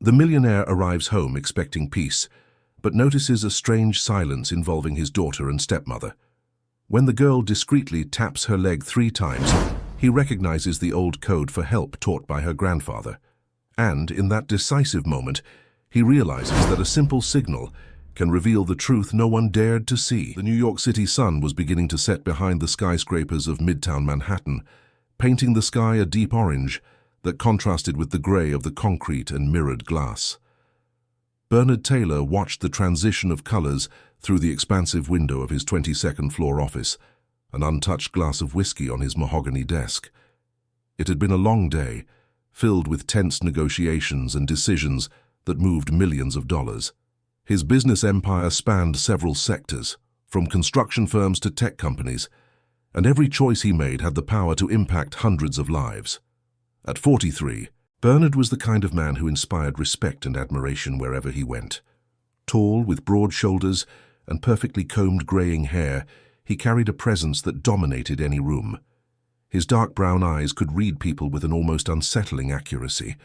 The millionaire arrives home expecting peace, but notices a strange silence involving his daughter and stepmother. When the girl discreetly taps her leg 3 times, he recognizes the old code for help taught by her grandfather. And, in that decisive moment, he realizes that a simple signal can reveal the truth no one dared to see. The New York City sun was beginning to set behind the skyscrapers of Midtown Manhattan, painting the sky a deep orange that contrasted with the gray of the concrete and mirrored glass. Bernard Taylor watched the transition of colors through the expansive window of his 22nd floor office, an untouched glass of whiskey on his mahogany desk. It had been a long day, filled with tense negotiations and decisions that moved millions of dollars. His business empire spanned several sectors, from construction firms to tech companies, and every choice he made had the power to impact hundreds of lives. At 43, Bernard was the kind of man who inspired respect and admiration wherever he went. Tall, with broad shoulders and perfectly combed graying hair, he carried a presence that dominated any room. His dark brown eyes could read people with an almost unsettling accuracy,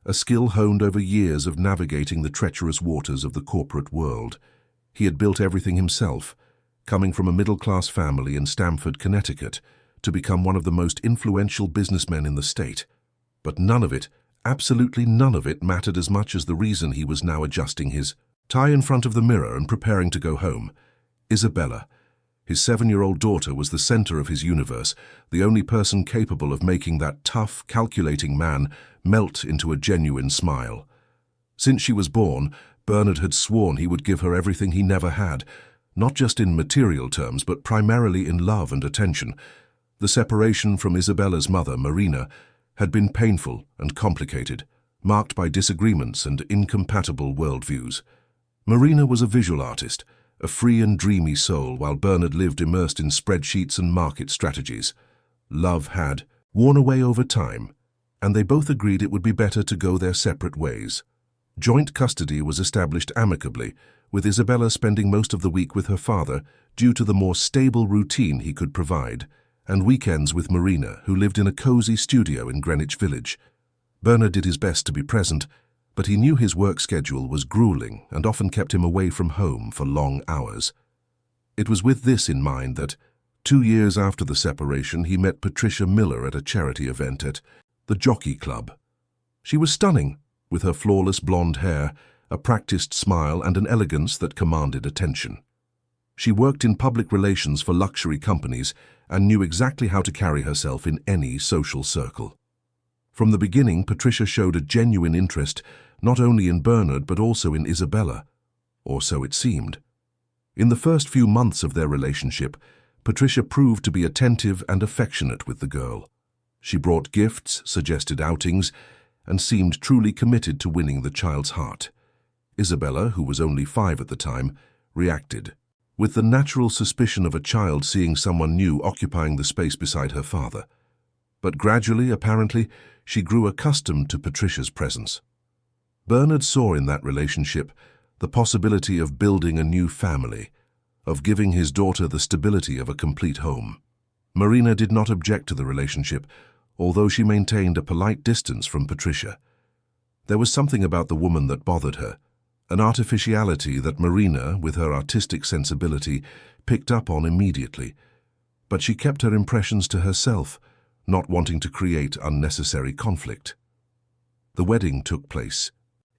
a skill honed over years of navigating the treacherous waters of the corporate world. He had built everything himself, coming from a middle-class family in Stamford, Connecticut, to become one of the most influential businessmen in the state. But none of it, absolutely none of it, mattered as much as the reason he was now adjusting his tie in front of the mirror and preparing to go home. Isabella, his 7-year-old daughter, was the center of his universe, the only person capable of making that tough, calculating man melt into a genuine smile. Since she was born, Bernard had sworn he would give her everything he never had, not just in material terms, but primarily in love and attention. The separation from Isabella's mother, Marina, had been painful and complicated, marked by disagreements and incompatible worldviews. Marina was a visual artist, a free and dreamy soul, while Bernard lived immersed in spreadsheets and market strategies. Love had worn away over time, and they both agreed it would be better to go their separate ways. Joint custody was established amicably, with Isabella spending most of the week with her father due to the more stable routine he could provide, and weekends with Marina, who lived in a cozy studio in Greenwich Village. Bernard did his best to be present, but he knew his work schedule was grueling and often kept him away from home for long hours. It was with this in mind that, 2 years after the separation, he met Patricia Miller at a charity event at the Jockey Club. She was stunning, with her flawless blonde hair, a practiced smile, and an elegance that commanded attention. She worked in public relations for luxury companies and knew exactly how to carry herself in any social circle. From the beginning, Patricia showed a genuine interest not only in Bernard but also in Isabella, or so it seemed. In the first few months of their relationship, Patricia proved to be attentive and affectionate with the girl. She brought gifts, suggested outings, and seemed truly committed to winning the child's heart. Isabella, who was only 5 at the time, reacted with the natural suspicion of a child seeing someone new occupying the space beside her father. But gradually, apparently, she grew accustomed to Patricia's presence. Bernard saw in that relationship the possibility of building a new family, of giving his daughter the stability of a complete home. Marina did not object to the relationship, although she maintained a polite distance from Patricia. There was something about the woman that bothered her, an artificiality that Marina, with her artistic sensibility, picked up on immediately. But she kept her impressions to herself, not wanting to create unnecessary conflict. The wedding took place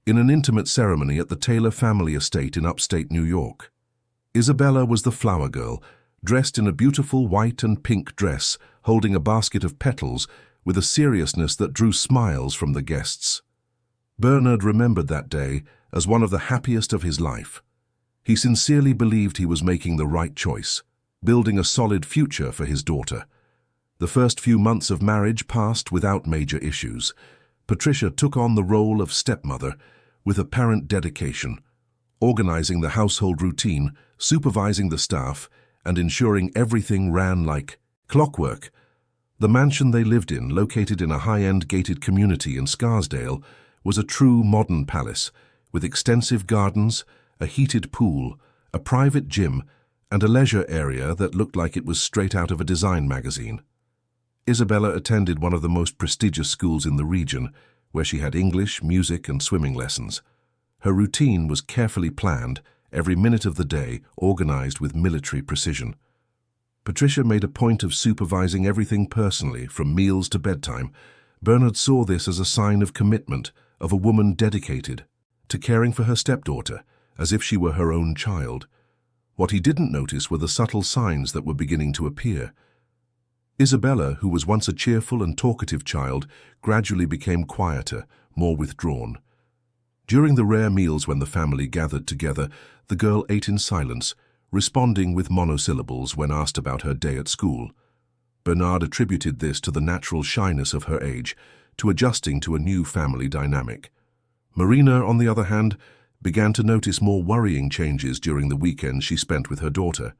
in an intimate ceremony at the Taylor family estate in upstate New York. Isabella was the flower girl, dressed in a beautiful white and pink dress, holding a basket of petals with a seriousness that drew smiles from the guests. Bernard remembered that day as one of the happiest of his life. He sincerely believed he was making the right choice, building a solid future for his daughter. The first few months of marriage passed without major issues. Patricia took on the role of stepmother with apparent dedication, organizing the household routine, supervising the staff, and ensuring everything ran like clockwork. The mansion they lived in, located in a high-end gated community in Scarsdale, was a true modern palace, with extensive gardens, a heated pool, a private gym, and a leisure area that looked like it was straight out of a design magazine. Isabella attended one of the most prestigious schools in the region, where she had English, music, and swimming lessons. Her routine was carefully planned, every minute of the day organized with military precision. Patricia made a point of supervising everything personally, from meals to bedtime. Bernard saw this as a sign of commitment, of a woman dedicated to caring for her stepdaughter, as if she were her own child. What he didn't notice were the subtle signs that were beginning to appear. Isabella, who was once a cheerful and talkative child, gradually became quieter, more withdrawn. During the rare meals when the family gathered together, the girl ate in silence, responding with monosyllables when asked about her day at school. Bernard attributed this to the natural shyness of her age, to adjusting to a new family dynamic. Marina, on the other hand, began to notice more worrying changes during the weekends she spent with her daughter.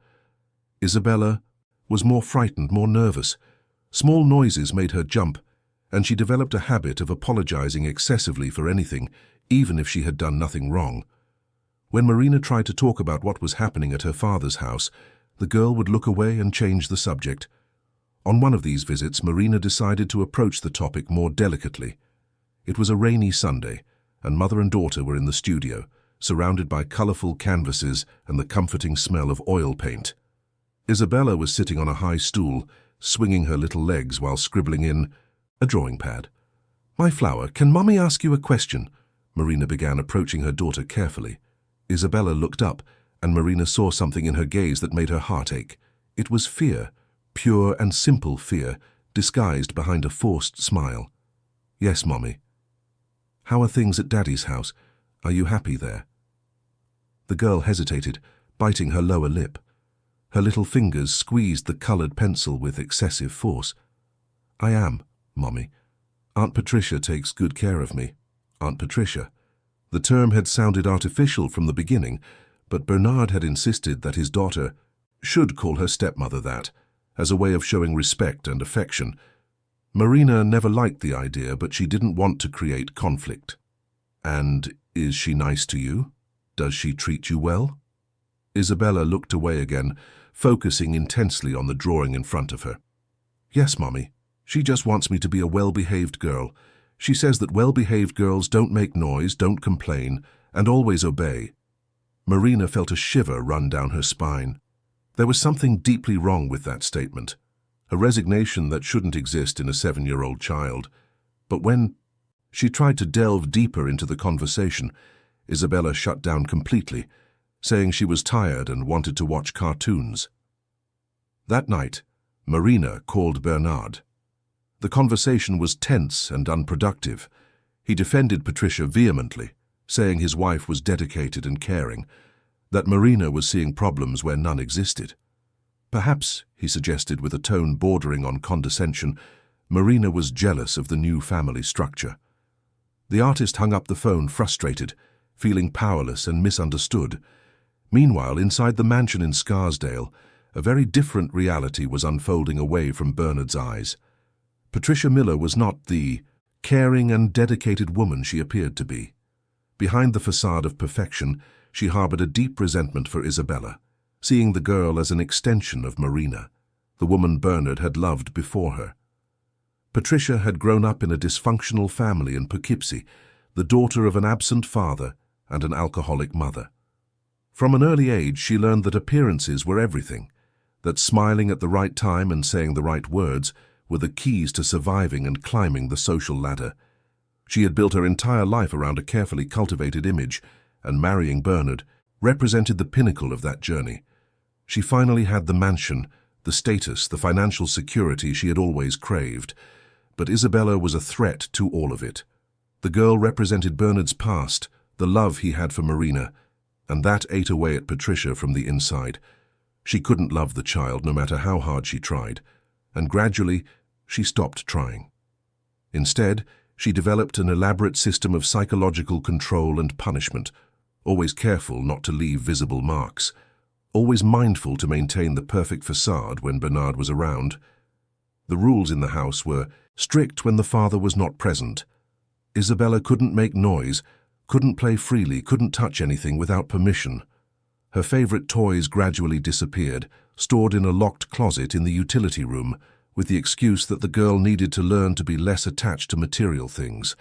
Isabella was more frightened, more nervous. Small noises made her jump, and she developed a habit of apologizing excessively for anything, even if she had done nothing wrong. When Marina tried to talk about what was happening at her father's house, the girl would look away and change the subject. On one of these visits, Marina decided to approach the topic more delicately. It was a rainy Sunday, and mother and daughter were in the studio, surrounded by colorful canvases and the comforting smell of oil paint. Isabella was sitting on a high stool, swinging her little legs while scribbling in a drawing pad. "My flower, can Mommy ask you a question?" Marina began, approaching her daughter carefully. Isabella looked up, and Marina saw something in her gaze that made her heart ache. It was fear, pure and simple fear, disguised behind a forced smile. "Yes, Mommy." "How are things at Daddy's house? Are you happy there?" The girl hesitated, biting her lower lip. Her little fingers squeezed the colored pencil with excessive force. "I am, Mommy. Aunt Patricia takes good care of me." Aunt Patricia. The term had sounded artificial from the beginning, but Bernard had insisted that his daughter should call her stepmother that, as a way of showing respect and affection. Marina never liked the idea, but she didn't want to create conflict. "And is she nice to you? Does she treat you well?" Isabella looked away again, focusing intensely on the drawing in front of her. "Yes, Mommy. She just wants me to be a well-behaved girl. She says that well-behaved girls don't make noise, don't complain, and always obey." Marina felt a shiver run down her spine. There was something deeply wrong with that statement, a resignation that shouldn't exist in a 7-year-old child. But when she tried to delve deeper into the conversation, Isabella shut down completely, saying she was tired and wanted to watch cartoons. That night, Marina called Bernard. The conversation was tense and unproductive. He defended Patricia vehemently, saying his wife was dedicated and caring, that Marina was seeing problems where none existed. Perhaps, he suggested with a tone bordering on condescension, Marina was jealous of the new family structure. The artist hung up the phone frustrated, feeling powerless and misunderstood. Meanwhile, inside the mansion in Scarsdale, a very different reality was unfolding away from Bernard's eyes. Patricia Miller was not the caring and dedicated woman she appeared to be. Behind the facade of perfection, she harbored a deep resentment for Isabella, seeing the girl as an extension of Marina, the woman Bernard had loved before her. Patricia had grown up in a dysfunctional family in Poughkeepsie, the daughter of an absent father and an alcoholic mother. From an early age, she learned that appearances were everything, that smiling at the right time and saying the right words were the keys to surviving and climbing the social ladder. She had built her entire life around a carefully cultivated image, and marrying Bernard represented the pinnacle of that journey. She finally had the mansion, the status, the financial security she had always craved. But Isabella was a threat to all of it. The girl represented Bernard's past, the love he had for Marina, and that ate away at Patricia from the inside. She couldn't love the child no matter how hard she tried, and gradually she stopped trying. Instead, she developed an elaborate system of psychological control and punishment, always careful not to leave visible marks, always mindful to maintain the perfect facade when Bernard was around. The rules in the house were strict when the father was not present. Isabella couldn't make noise, couldn't play freely, couldn't touch anything without permission. Her favorite toys gradually disappeared, stored in a locked closet in the utility room, with the excuse that the girl needed to learn to be less attached to material things.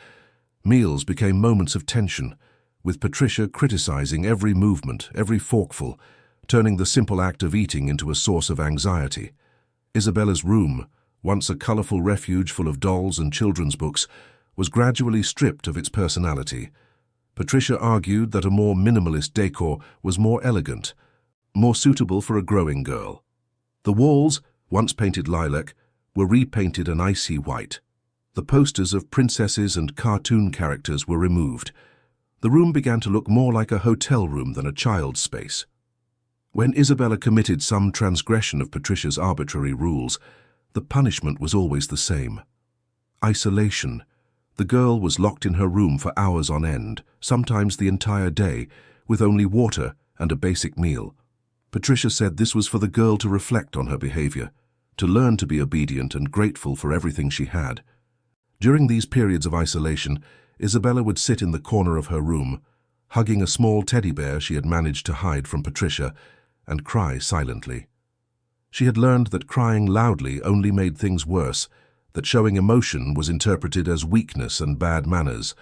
Meals became moments of tension, with Patricia criticizing every movement, every forkful, turning the simple act of eating into a source of anxiety. Isabella's room, once a colorful refuge full of dolls and children's books, was gradually stripped of its personality. Patricia argued that a more minimalist decor was more elegant, more suitable for a growing girl. The walls, once painted lilac, were repainted an icy white. The posters of princesses and cartoon characters were removed. The room began to look more like a hotel room than a child's space. When Isabella committed some transgression of Patricia's arbitrary rules, the punishment was always the same: isolation. The girl was locked in her room for hours on end, sometimes the entire day, with only water and a basic meal. Patricia said this was for the girl to reflect on her behavior, to learn to be obedient and grateful for everything she had. During these periods of isolation, Isabella would sit in the corner of her room, hugging a small teddy bear she had managed to hide from Patricia, and cry silently. She had learned that crying loudly only made things worse, that showing emotion was interpreted as weakness and bad manners.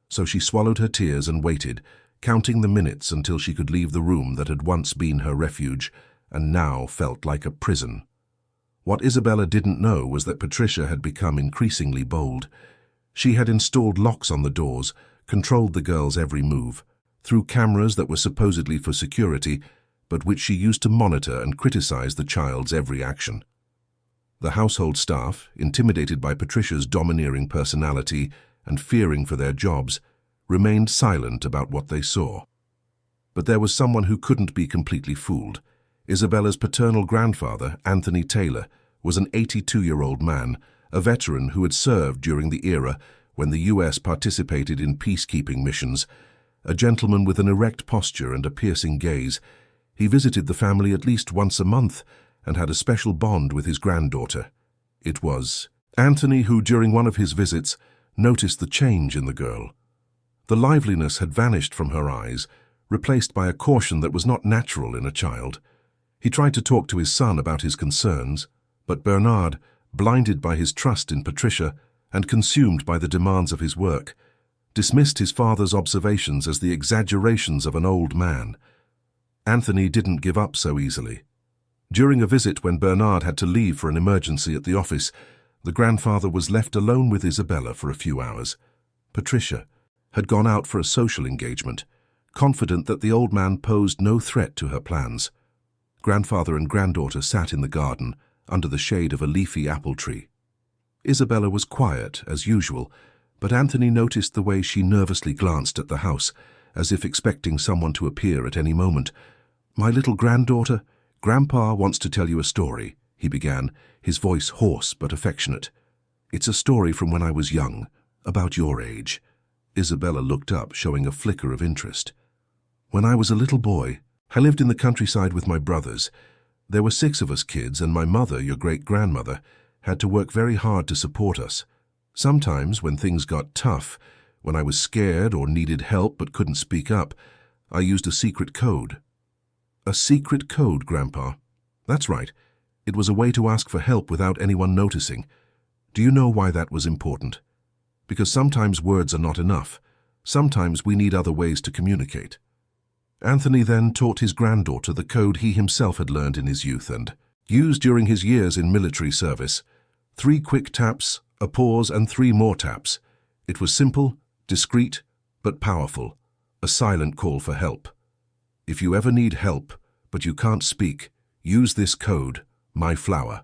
So she swallowed her tears and waited, counting the minutes until she could leave the room that had once been her refuge and now felt like a prison. What Isabella didn't know was that Patricia had become increasingly bold. She had installed locks on the doors, controlled the girl's every move, through cameras that were supposedly for security, but which she used to monitor and criticize the child's every action. The household staff, intimidated by Patricia's domineering personality and fearing for their jobs, remained silent about what they saw. But there was someone who couldn't be completely fooled. Isabella's paternal grandfather, Anthony Taylor, was an 82-year-old man, a veteran who had served during the era when the U.S. participated in peacekeeping missions. A gentleman with an erect posture and a piercing gaze, he visited the family at least once a month and had a special bond with his granddaughter. It was Anthony who, during one of his visits, noticed the change in the girl. The liveliness had vanished from her eyes, replaced by a caution that was not natural in a child. He tried to talk to his son about his concerns, but Bernard, blinded by his trust in Patricia and consumed by the demands of his work, dismissed his father's observations as the exaggerations of an old man. Anthony didn't give up so easily. During a visit when Bernard had to leave for an emergency at the office, the grandfather was left alone with Isabella for a few hours. Patricia had gone out for a social engagement, confident that the old man posed no threat to her plans. Grandfather and granddaughter sat in the garden, under the shade of a leafy apple tree. Isabella was quiet, as usual, but Anthony noticed the way she nervously glanced at the house, as if expecting someone to appear at any moment. "My little granddaughter, Grandpa wants to tell you a story," he began, his voice hoarse but affectionate. "It's a story from when I was young, about your age." Isabella looked up, showing a flicker of interest. "When I was a little boy, I lived in the countryside with my brothers. There were 6 of us kids, and my mother, your great-grandmother, had to work very hard to support us. Sometimes, when things got tough, when I was scared or needed help but couldn't speak up, I used a secret code." "A secret code, Grandpa?" "That's right. It was a way to ask for help without anyone noticing. Do you know why that was important? Because sometimes words are not enough. Sometimes we need other ways to communicate." Anthony then taught his granddaughter the code he himself had learned in his youth and used during his years in military service. 3 quick taps, a pause, and 3 more taps. It was simple, discreet, but powerful, a silent call for help. If you ever need help, but you can't speak, use this code, my flower,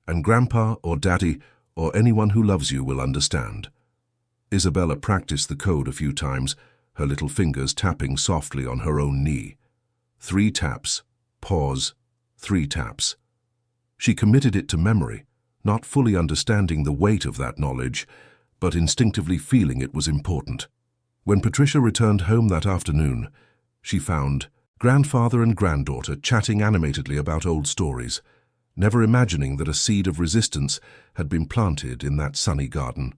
and Grandpa or Daddy or anyone who loves you will understand. Isabella practiced the code a few times, her little fingers tapping softly on her own knee. 3 taps, pause, 3 taps. She committed it to memory, not fully understanding the weight of that knowledge, but instinctively feeling it was important. When Patricia returned home that afternoon, she found grandfather and granddaughter chatting animatedly about old stories, never imagining that a seed of resistance had been planted in that sunny garden.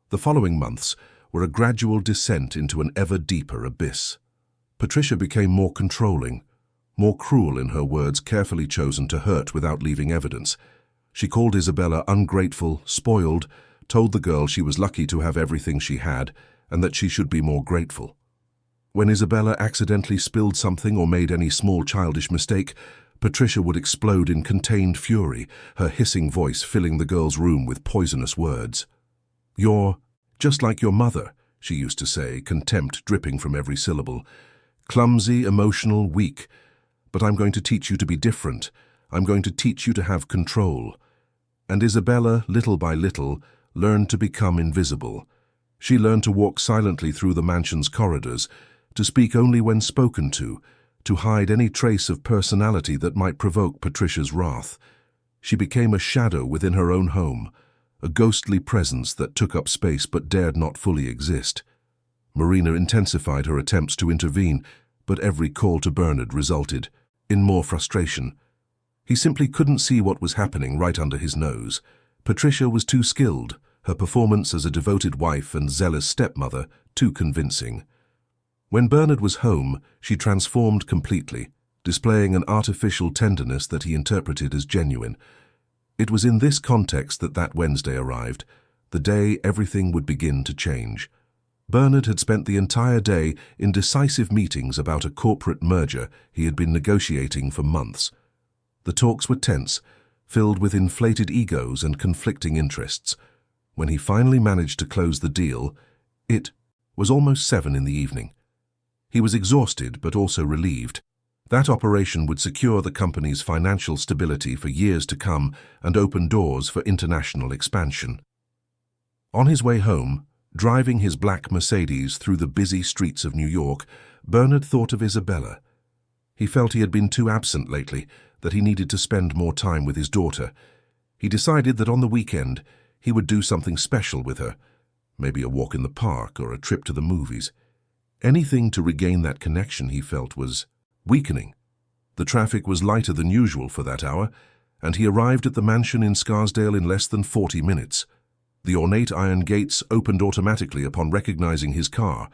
The following months were a gradual descent into an ever deeper abyss. Patricia became more controlling, more cruel in her words carefully chosen to hurt without leaving evidence. She called Isabella ungrateful, spoiled, told the girl she was lucky to have everything she had, and that she should be more grateful. When Isabella accidentally spilled something or made any small childish mistake, Patricia would explode in contained fury, her hissing voice filling the girl's room with poisonous words. "You're just like your mother," she used to say, contempt dripping from every syllable. "Clumsy, emotional, weak. But I'm going to teach you to be different. I'm going to teach you to have control." And Isabella, little by little, learned to become invisible. She learned to walk silently through the mansion's corridors, to speak only when spoken to hide any trace of personality that might provoke Patricia's wrath. She became a shadow within her own home, a ghostly presence that took up space but dared not fully exist. Marina intensified her attempts to intervene, but every call to Bernard resulted in more frustration. He simply couldn't see what was happening right under his nose. Patricia was too skilled, her performance as a devoted wife and zealous stepmother too convincing. When Bernard was home, she transformed completely, displaying an artificial tenderness that he interpreted as genuine. It was in this context that Wednesday arrived, the day everything would begin to change. Bernard had spent the entire day in decisive meetings about a corporate merger he had been negotiating for months. The talks were tense, filled with inflated egos and conflicting interests. When he finally managed to close the deal, it was almost 7 in the evening. He was exhausted but also relieved. That operation would secure the company's financial stability for years to come and open doors for international expansion. On his way home, driving his black Mercedes through the busy streets of New York, Bernard thought of Isabella. He felt he had been too absent lately, that he needed to spend more time with his daughter. He decided that on the weekend he would do something special with her, maybe a walk in the park or a trip to the movies. Anything to regain that connection, he felt, was weakening. The traffic was lighter than usual for that hour, and he arrived at the mansion in Scarsdale in less than 40 minutes. The ornate iron gates opened automatically upon recognizing his car,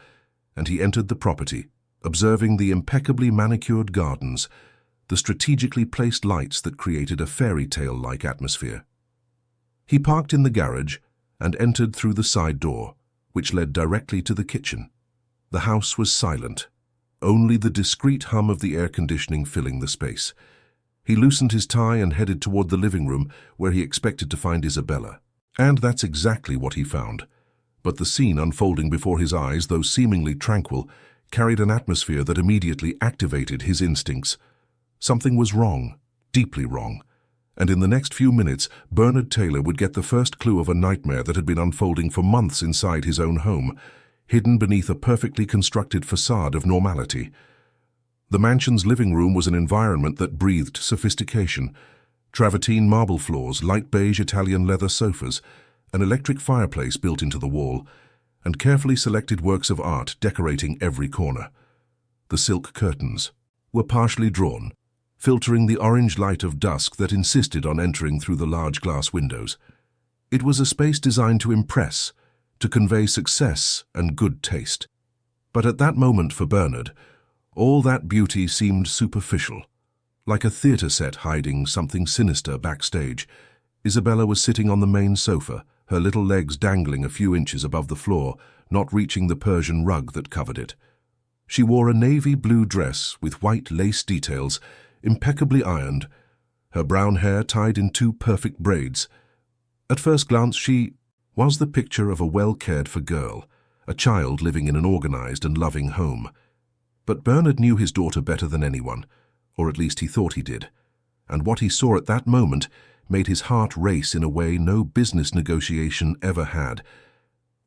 and he entered the property, observing the impeccably manicured gardens, the strategically placed lights that created a fairy tale-like atmosphere. He parked in the garage and entered through the side door, which led directly to the kitchen. The house was silent, only the discreet hum of the air conditioning filling the space. He loosened his tie and headed toward the living room where he expected to find Isabella. And that's exactly what he found. But the scene unfolding before his eyes, though seemingly tranquil, carried an atmosphere that immediately activated his instincts. Something was wrong, deeply wrong. And in the next few minutes, Bernard Taylor would get the first clue of a nightmare that had been unfolding for months inside his own home, hidden beneath a perfectly constructed facade of normality. The mansion's living room was an environment that breathed sophistication. Travertine marble floors, light beige Italian leather sofas, an electric fireplace built into the wall, and carefully selected works of art decorating every corner. The silk curtains were partially drawn, filtering the orange light of dusk that insisted on entering through the large glass windows. It was a space designed to impress, to convey success and good taste. But at that moment for Bernard, all that beauty seemed superficial. Like a theater set hiding something sinister backstage, Isabella was sitting on the main sofa, her little legs dangling a few inches above the floor, not reaching the Persian rug that covered it. She wore a navy blue dress with white lace details, impeccably ironed, her brown hair tied in 2 perfect braids. At first glance, she was the picture of a well-cared-for girl, a child living in an organized and loving home. But Bernard knew his daughter better than anyone, or at least he thought he did, and what he saw at that moment made his heart race in a way no business negotiation ever had.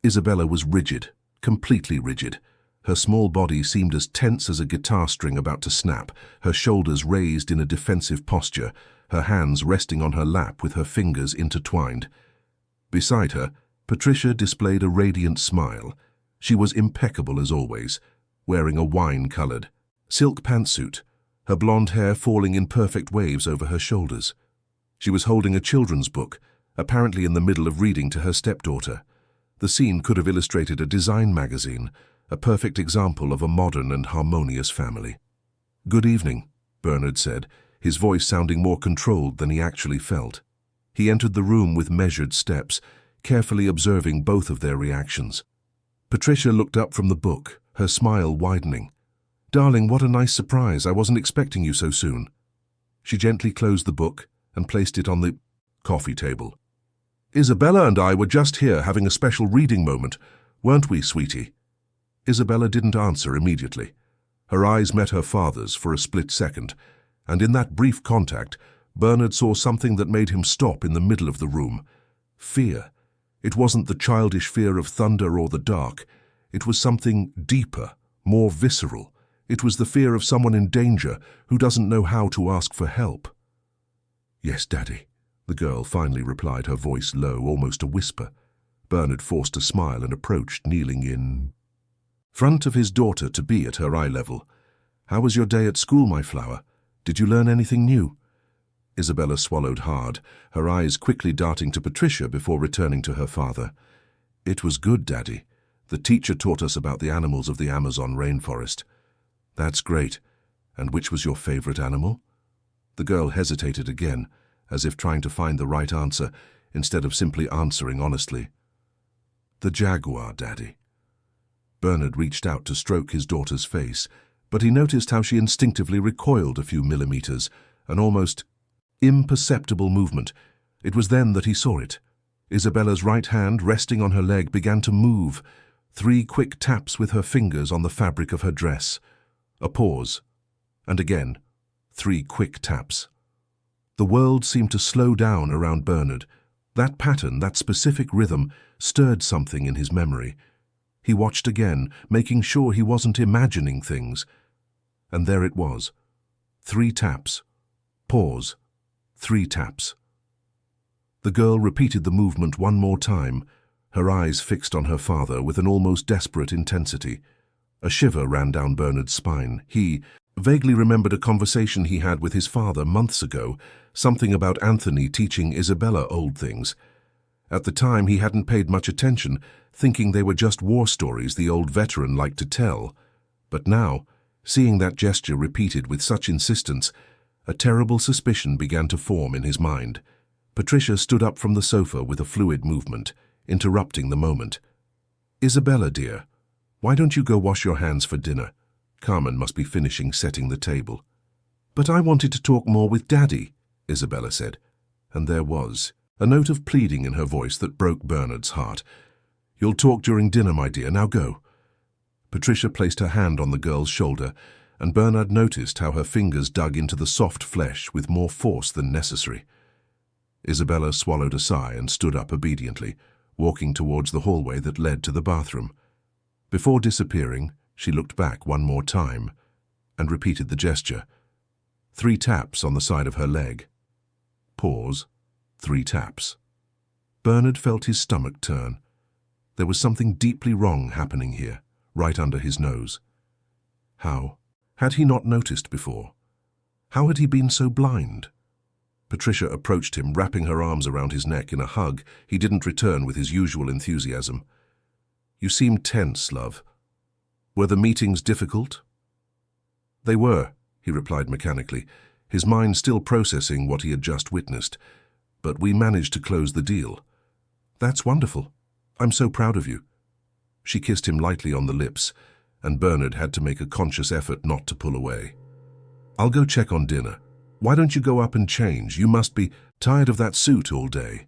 Isabella was rigid, completely rigid. Her small body seemed as tense as a guitar string about to snap, her shoulders raised in a defensive posture, her hands resting on her lap with her fingers intertwined. Beside her, Patricia displayed a radiant smile. She was impeccable as always, wearing a wine-colored silk pantsuit, her blonde hair falling in perfect waves over her shoulders. She was holding a children's book, apparently in the middle of reading to her stepdaughter. The scene could have illustrated a design magazine, a perfect example of a modern and harmonious family. "Good evening," Bernard said, his voice sounding more controlled than he actually felt. He entered the room with measured steps, carefully observing both of their reactions. Patricia looked up from the book, her smile widening. "Darling, what a nice surprise. I wasn't expecting you so soon." She gently closed the book and placed it on the coffee table. "Isabella and I were just here having a special reading moment, weren't we, sweetie?" Isabella didn't answer immediately. Her eyes met her father's for a split second, and in that brief contact, Bernard saw something that made him stop in the middle of the room. Fear. It wasn't the childish fear of thunder or the dark. It was something deeper, more visceral. It was the fear of someone in danger who doesn't know how to ask for help. "Yes, Daddy," the girl finally replied, her voice low, almost a whisper. Bernard forced a smile and approached, kneeling in front of his daughter to be at her eye level. "How was your day at school, my flower? Did you learn anything new?" Isabella swallowed hard, her eyes quickly darting to Patricia before returning to her father. "It was good, Daddy. The teacher taught us about the animals of the Amazon rainforest." "That's great. And which was your favorite animal?" The girl hesitated again, as if trying to find the right answer, instead of simply answering honestly. "The jaguar, Daddy." Bernard reached out to stroke his daughter's face, but he noticed how she instinctively recoiled a few millimeters, an almost imperceptible movement. It was then that he saw it. Isabella's right hand, resting on her leg, began to move, 3 quick taps with her fingers on the fabric of her dress. A pause, and again, 3 quick taps. The world seemed to slow down around Bernard. That pattern, that specific rhythm, stirred something in his memory. He watched again, making sure he wasn't imagining things. And there it was. 3 taps. Pause. 3 taps. The girl repeated the movement one more time, her eyes fixed on her father with an almost desperate intensity. A shiver ran down Bernard's spine. He vaguely remembered a conversation he had with his father months ago, something about Anthony teaching Isabella old things. At the time, he hadn't paid much attention, thinking they were just war stories the old veteran liked to tell. But now, seeing that gesture repeated with such insistence, a terrible suspicion began to form in his mind. Patricia stood up from the sofa with a fluid movement, interrupting the moment. "Isabella, dear, why don't you go wash your hands for dinner? Carmen must be finishing setting the table." "But I wanted to talk more with Daddy," Isabella said, and there was a note of pleading in her voice that broke Bernard's heart. "You'll talk during dinner, my dear. Now go." Patricia placed her hand on the girl's shoulder, and Bernard noticed how her fingers dug into the soft flesh with more force than necessary. Isabella swallowed a sigh and stood up obediently, walking towards the hallway that led to the bathroom. Before disappearing, she looked back one more time and repeated the gesture. 3 taps on the side of her leg. Pause. 3 taps. Bernard felt his stomach turn. There was something deeply wrong happening here, right under his nose. How had he not noticed before? How had he been so blind? Patricia approached him, wrapping her arms around his neck in a hug he didn't return with his usual enthusiasm. "You seem tense, love. Were the meetings difficult?" "They were," he replied mechanically, his mind still processing what he had just witnessed. "But we managed to close the deal." "That's wonderful. I'm so proud of you." She kissed him lightly on the lips, and Bernard had to make a conscious effort not to pull away. "I'll go check on dinner. Why don't you go up and change? You must be tired of that suit all day."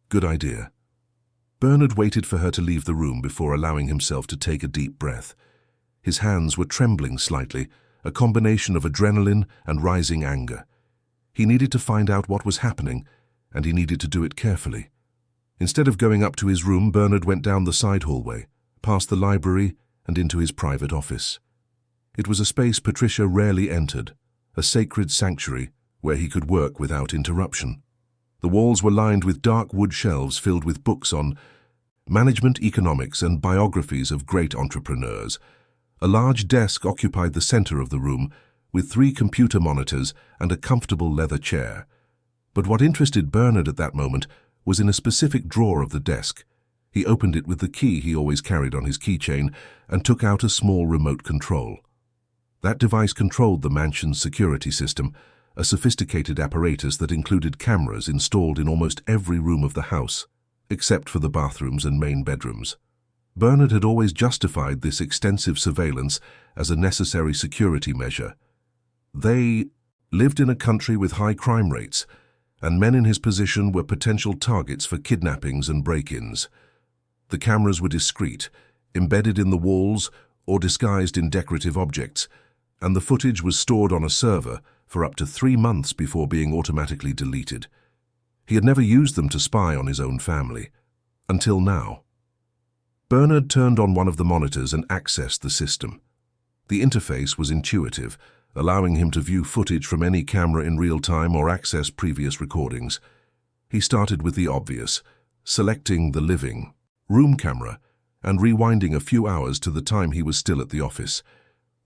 "Good idea." Bernard waited for her to leave the room before allowing himself to take a deep breath. His hands were trembling slightly, a combination of adrenaline and rising anger. He needed to find out what was happening, and he needed to do it carefully. Instead of going up to his room, Bernard went down the side hallway, past the library, and into his private office. It was a space Patricia rarely entered, a sacred sanctuary where he could work without interruption. The walls were lined with dark wood shelves filled with books on management, economics, and biographies of great entrepreneurs. A large desk occupied the center of the room, with 3 computer monitors and a comfortable leather chair. But what interested Bernard at that moment was in a specific drawer of the desk. He opened it with the key he always carried on his keychain and took out a small remote control. That device controlled the mansion's security system, a sophisticated apparatus that included cameras installed in almost every room of the house, except for the bathrooms and main bedrooms. Bernard had always justified this extensive surveillance as a necessary security measure. They lived in a country with high crime rates, and men in his position were potential targets for kidnappings and break-ins. The cameras were discreet, embedded in the walls or disguised in decorative objects, and the footage was stored on a server for up to 3 months before being automatically deleted. He had never used them to spy on his own family, until now. Bernard turned on one of the monitors and accessed the system. The interface was intuitive, allowing him to view footage from any camera in real time or access previous recordings. He started with the obvious, selecting the living room camera and rewinding a few hours to the time he was still at the office.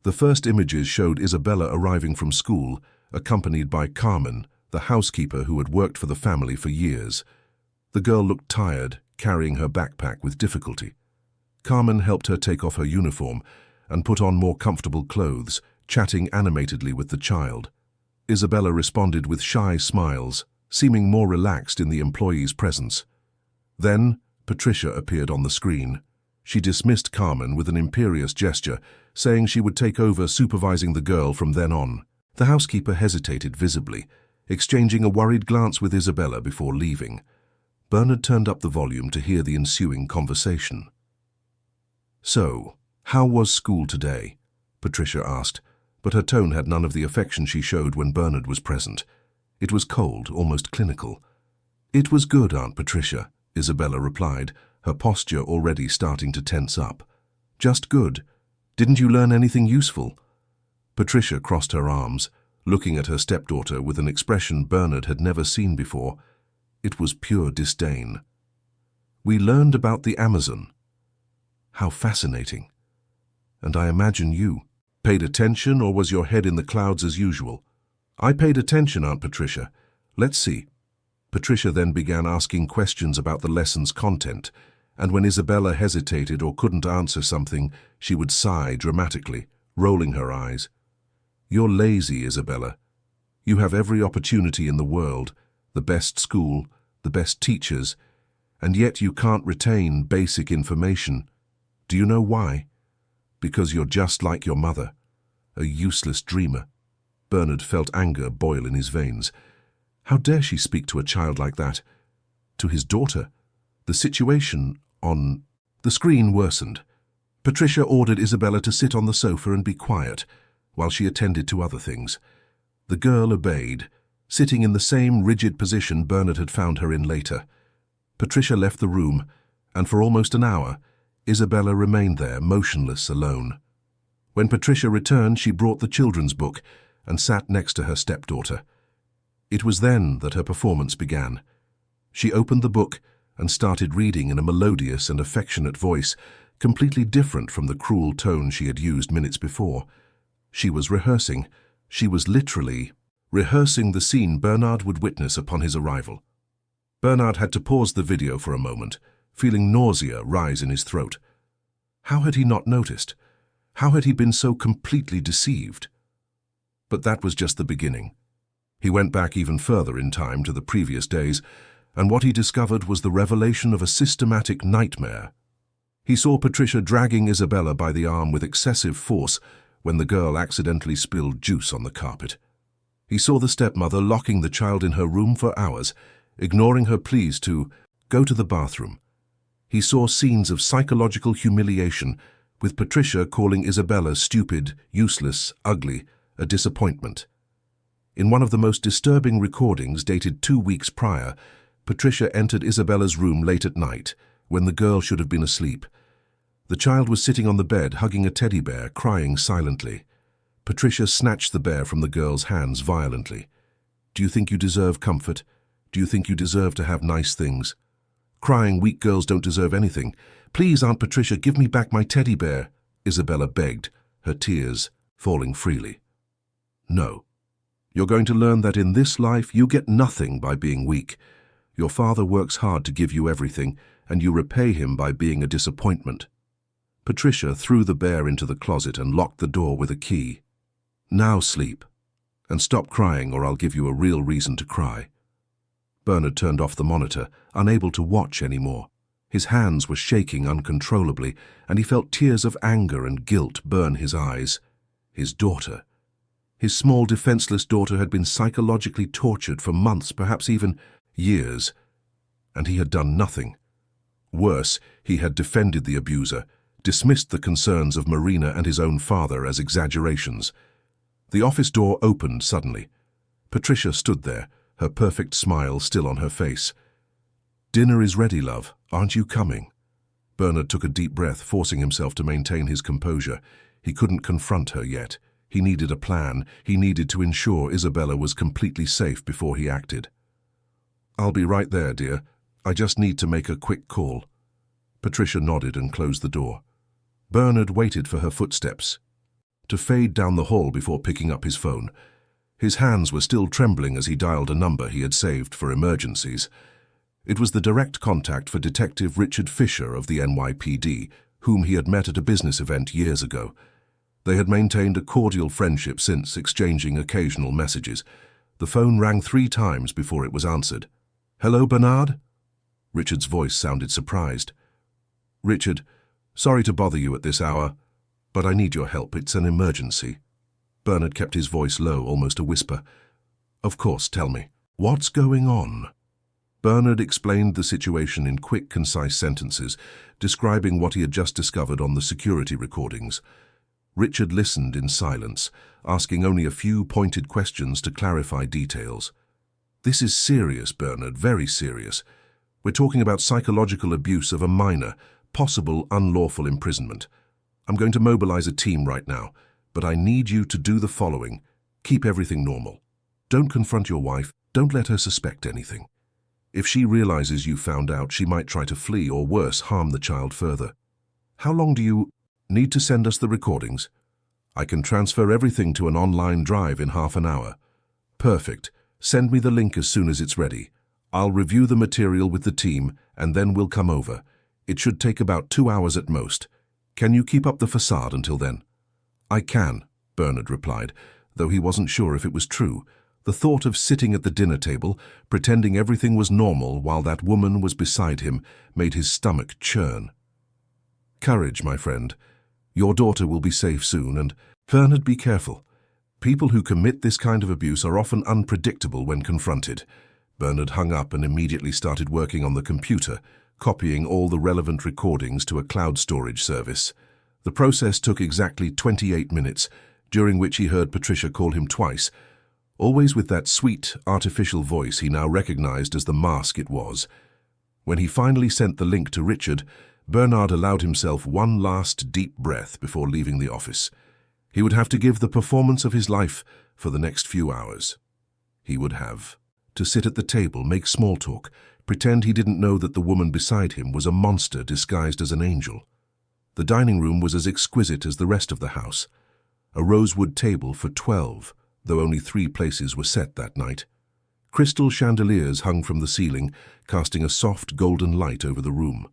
The first images showed Isabella arriving from school, accompanied by Carmen, the housekeeper who had worked for the family for years. The girl looked tired, carrying her backpack with difficulty. Carmen helped her take off her uniform and put on more comfortable clothes, chatting animatedly with the child. Isabella responded with shy smiles, seeming more relaxed in the employee's presence. Then, Patricia appeared on the screen. She dismissed Carmen with an imperious gesture, saying she would take over supervising the girl from then on. The housekeeper hesitated visibly, exchanging a worried glance with Isabella before leaving. Bernard turned up the volume to hear the ensuing conversation. "So, how was school today?" Patricia asked, but her tone had none of the affection she showed when Bernard was present. It was cold, almost clinical. "It was good, Aunt Patricia," Isabella replied, her posture already starting to tense up. "Just good. Didn't you learn anything useful?" Patricia crossed her arms, looking at her stepdaughter with an expression Bernard had never seen before. It was pure disdain. "We learned about the Amazon." "How fascinating. And I imagine you paid attention, or was your head in the clouds as usual?" "I paid attention, Aunt Patricia. Let's see." Patricia then began asking questions about the lesson's content, and when Isabella hesitated or couldn't answer something, she would sigh dramatically, rolling her eyes. "You're lazy, Isabella. You have every opportunity in the world, the best school, the best teachers, and yet you can't retain basic information. Do you know why? Because you're just like your mother, a useless dreamer." Bernard felt anger boil in his veins. How dare she speak to a child like that? To his daughter? The situation on the screen worsened. Patricia ordered Isabella to sit on the sofa and be quiet, while she attended to other things. The girl obeyed, sitting in the same rigid position Bernard had found her in later. Patricia left the room, and for almost an hour, Isabella remained there, motionless, alone. When Patricia returned, she brought the children's book and sat next to her stepdaughter. It was then that her performance began. She opened the book and started reading in a melodious and affectionate voice, completely different from the cruel tone she had used minutes before. She was rehearsing. She was literally rehearsing the scene Bernard would witness upon his arrival. Bernard had to pause the video for a moment, feeling nausea rise in his throat. How had he not noticed? How had he been so completely deceived? But that was just the beginning. He went back even further in time to the previous days, and what he discovered was the revelation of a systematic nightmare. He saw Patricia dragging Isabella by the arm with excessive force when the girl accidentally spilled juice on the carpet. He saw the stepmother locking the child in her room for hours, ignoring her pleas to go to the bathroom. He saw scenes of psychological humiliation, with Patricia calling Isabella stupid, useless, ugly, a disappointment. In one of the most disturbing recordings dated 2 weeks prior, Patricia entered Isabella's room late at night, when the girl should have been asleep. The child was sitting on the bed, hugging a teddy bear, crying silently. Patricia snatched the bear from the girl's hands violently. "Do you think you deserve comfort? Do you think you deserve to have nice things? Crying, weak girls don't deserve anything. Please, Aunt Patricia, give me back my teddy bear," Isabella begged, her tears falling freely. "No. You're going to learn that in this life you get nothing by being weak. Your father works hard to give you everything, and you repay him by being a disappointment." Patricia threw the bear into the closet and locked the door with a key. "Now sleep. And stop crying, or I'll give you a real reason to cry." Bernard turned off the monitor, unable to watch anymore. His hands were shaking uncontrollably, and he felt tears of anger and guilt burn his eyes. His daughter. His small, defenseless daughter had been psychologically tortured for months, perhaps even years, and he had done nothing. Worse, he had defended the abuser, dismissed the concerns of Marina and his own father as exaggerations. The office door opened suddenly. Patricia stood there, her perfect smile still on her face. "Dinner is ready, love. Aren't you coming?" Bernard took a deep breath, forcing himself to maintain his composure. He couldn't confront her yet. He needed a plan. He needed to ensure Isabella was completely safe before he acted. "I'll be right there, dear. I just need to make a quick call." Patricia nodded and closed the door. Bernard waited for her footsteps to fade down the hall before picking up his phone. His hands were still trembling as he dialed a number he had saved for emergencies. It was the direct contact for Detective Richard Fisher of the NYPD, whom he had met at a business event years ago. They had maintained a cordial friendship since, exchanging occasional messages. The phone rang 3 times before it was answered. "Hello, Bernard?" Richard's voice sounded surprised. "Richard, sorry to bother you at this hour, but I need your help. It's an emergency." Bernard kept his voice low, almost a whisper. "Of course, tell me. What's going on?" Bernard explained the situation in quick, concise sentences, describing what he had just discovered on the security recordings. Richard listened in silence, asking only a few pointed questions to clarify details. "This is serious, Bernard, very serious. We're talking about psychological abuse of a minor, possible unlawful imprisonment. I'm going to mobilize a team right now, but I need you to do the following. Keep everything normal. Don't confront your wife. Don't let her suspect anything. If she realizes you found out, she might try to flee or, worse, harm the child further. How long do you need to send us the recordings? I can transfer everything to an online drive in half an hour. Perfect. Send me the link as soon as it's ready. I'll review the material with the team, and then we'll come over. It should take about 2 hours at most. Can you keep up the facade until then?" "I can," Bernard replied, though he wasn't sure if it was true. The thought of sitting at the dinner table, pretending everything was normal while that woman was beside him, made his stomach churn. "Courage, my friend. Your daughter will be safe soon, and Bernard, be careful. People who commit this kind of abuse are often unpredictable when confronted." Bernard hung up and immediately started working on the computer, copying all the relevant recordings to a cloud storage service. The process took exactly 28 minutes, during which he heard Patricia call him twice, always with that sweet, artificial voice he now recognized as the mask it was. When he finally sent the link to Richard, Bernard allowed himself one last deep breath before leaving the office. He would have to give the performance of his life for the next few hours. He would have to sit at the table, make small talk, pretend he didn't know that the woman beside him was a monster disguised as an angel. The dining room was as exquisite as the rest of the house. A rosewood table for 12, though only 3 places were set that night. Crystal chandeliers hung from the ceiling, casting a soft golden light over the room.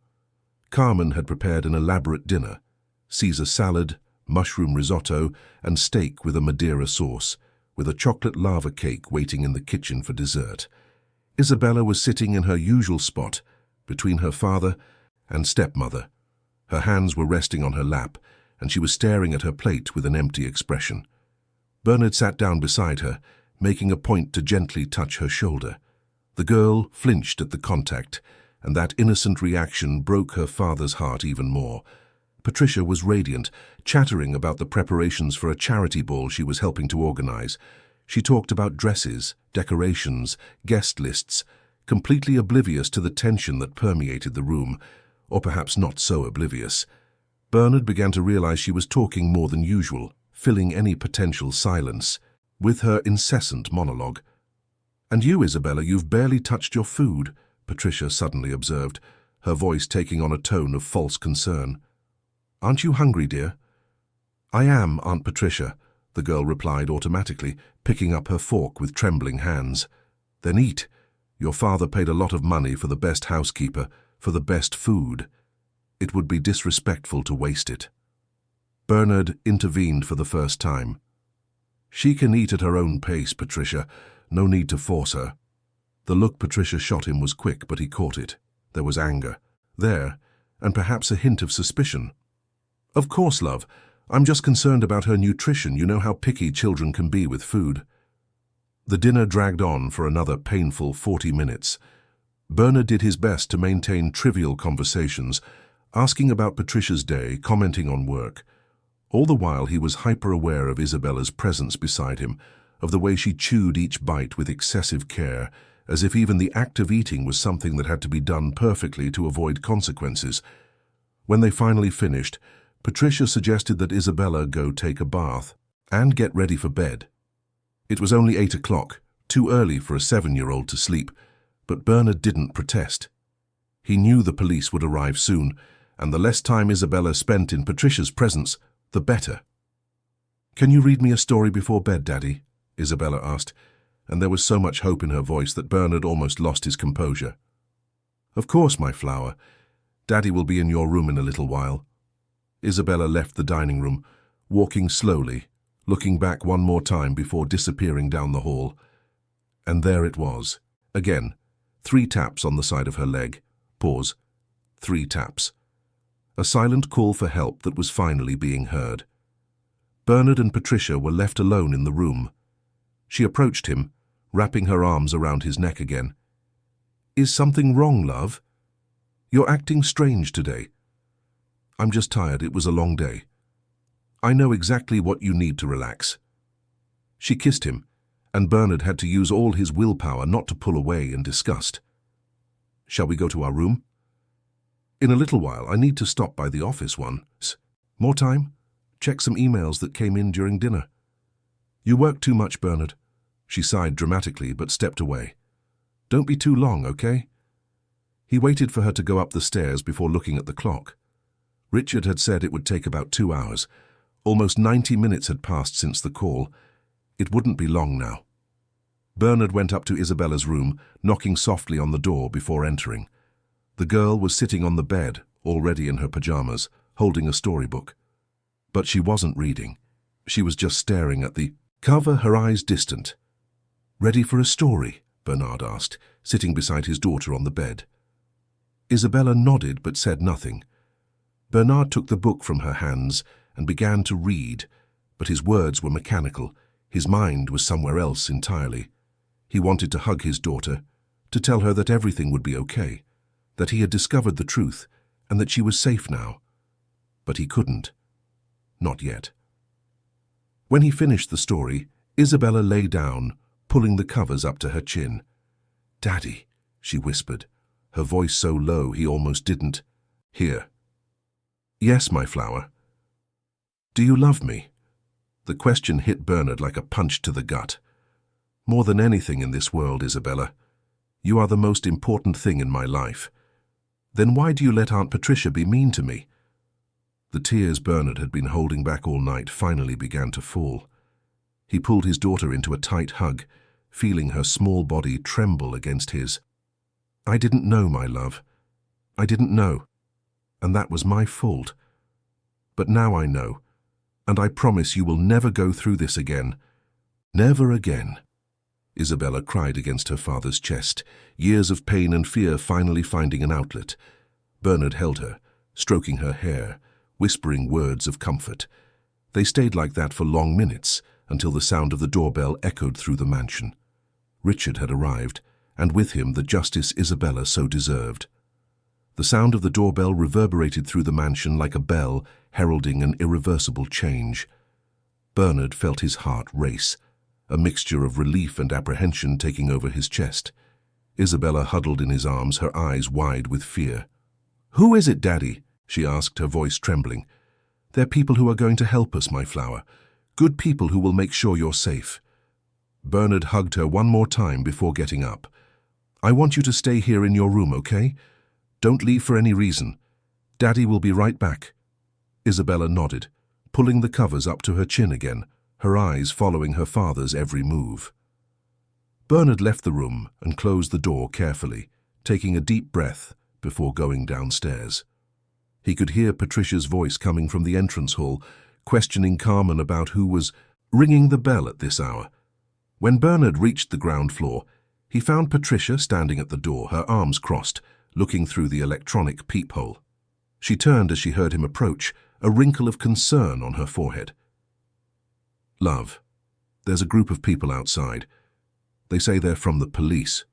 Carmen had prepared an elaborate dinner: Caesar salad, mushroom risotto, and steak with a Madeira sauce, with a chocolate lava cake waiting in the kitchen for dessert. Isabella was sitting in her usual spot, between her father and stepmother. Her hands were resting on her lap, and she was staring at her plate with an empty expression. Bernard sat down beside her, making a point to gently touch her shoulder. The girl flinched at the contact, and that innocent reaction broke her father's heart even more. Patricia was radiant, chattering about the preparations for a charity ball she was helping to organize. She talked about dresses, decorations, guest lists, completely oblivious to the tension that permeated the room, or perhaps not so oblivious. Bernard began to realize she was talking more than usual, filling any potential silence with her incessant monologue. "And you, Isabella, you've barely touched your food," Patricia suddenly observed, her voice taking on a tone of false concern. "Aren't you hungry, dear?" "I am, Aunt Patricia," the girl replied automatically, picking up her fork with trembling hands. "Then eat. Your father paid a lot of money for the best housekeeper, for the best food. It would be disrespectful to waste it." Bernard intervened for the first time. "She can eat at her own pace, Patricia. No need to force her." The look Patricia shot him was quick, but he caught it. There was anger. there, and perhaps a hint of suspicion. "Of course, love. I'm just concerned about her nutrition. You know how picky children can be with food." The dinner dragged on for another painful 40 minutes. Bernard did his best to maintain trivial conversations, asking about Patricia's day, commenting on work. All the while he was hyper-aware of Isabella's presence beside him, of the way she chewed each bite with excessive care, as if even the act of eating was something that had to be done perfectly to avoid consequences. When they finally finished, Patricia suggested that Isabella go take a bath and get ready for bed. It was only 8 o'clock, too early for a 7-year-old to sleep, but Bernard didn't protest. He knew the police would arrive soon, and the less time Isabella spent in Patricia's presence, the better. "Can you read me a story before bed, Daddy?" Isabella asked, and there was so much hope in her voice that Bernard almost lost his composure. "Of course, my flower. Daddy will be in your room in a little while." Isabella left the dining room, walking slowly, looking back one more time before disappearing down the hall. And there it was. Again, 3 taps on the side of her leg. Pause. 3 taps. A silent call for help that was finally being heard. Bernard and Patricia were left alone in the room. She approached him, wrapping her arms around his neck again. "Is something wrong, love? You're acting strange today." "I'm just tired. It was a long day." "I know exactly what you need to relax." She kissed him, and Bernard had to use all his willpower not to pull away in disgust. "Shall we go to our room?" "In a little while. I need to stop by the office once." "More time? Check some emails that came in during dinner." "You work too much, Bernard." She sighed dramatically but stepped away. "Don't be too long, okay?" He waited for her to go up the stairs before looking at the clock. Richard had said it would take about 2 hours. Almost 90 minutes had passed since the call. It wouldn't be long now. Bernard went up to Isabella's room, knocking softly on the door before entering. The girl was sitting on the bed, already in her pajamas, holding a storybook. But she wasn't reading. She was just staring at the cover, her eyes distant. "Ready for a story?" Bernard asked, sitting beside his daughter on the bed. Isabella nodded but said nothing. Bernard took the book from her hands and began to read, but his words were mechanical. His mind was somewhere else entirely. He wanted to hug his daughter, to tell her that everything would be okay, that he had discovered the truth and that she was safe now. But he couldn't. Not yet. When he finished the story, Isabella lay down, pulling the covers up to her chin. "Daddy," she whispered, her voice so low he almost didn't hear. "Yes, my flower." "Do you love me?" The question hit Bernard like a punch to the gut. "More than anything in this world, Isabella. You are the most important thing in my life." "Then why do you let Aunt Patricia be mean to me?" The tears Bernard had been holding back all night finally began to fall. He pulled his daughter into a tight hug, feeling her small body tremble against his. "I didn't know, my love. I didn't know. And that was my fault. But now I know, and I promise you will never go through this again. Never again." Isabella cried against her father's chest, years of pain and fear finally finding an outlet. Bernard held her, stroking her hair, whispering words of comfort. They stayed like that for long minutes, until the sound of the doorbell echoed through the mansion. Richard had arrived, and with him the justice Isabella so deserved. The sound of the doorbell reverberated through the mansion like a bell heralding an irreversible change. Bernard felt his heart race, a mixture of relief and apprehension taking over his chest. Isabella huddled in his arms, her eyes wide with fear. "Who is it, Daddy?" she asked, her voice trembling. "They're people who are going to help us, my flower. Good people who will make sure you're safe." Bernard hugged her one more time before getting up. "I want you to stay here in your room, okay? Don't leave for any reason. Daddy will be right back." Isabella nodded, pulling the covers up to her chin again, her eyes following her father's every move. Bernard left the room and closed the door carefully, taking a deep breath before going downstairs. He could hear Patricia's voice coming from the entrance hall, questioning Carmen about who was ringing the bell at this hour. When Bernard reached the ground floor, he found Patricia standing at the door, her arms crossed, looking through the electronic peephole. She turned as she heard him approach, a wrinkle of concern on her forehead. "Love, there's a group of people outside. They say they're from the police.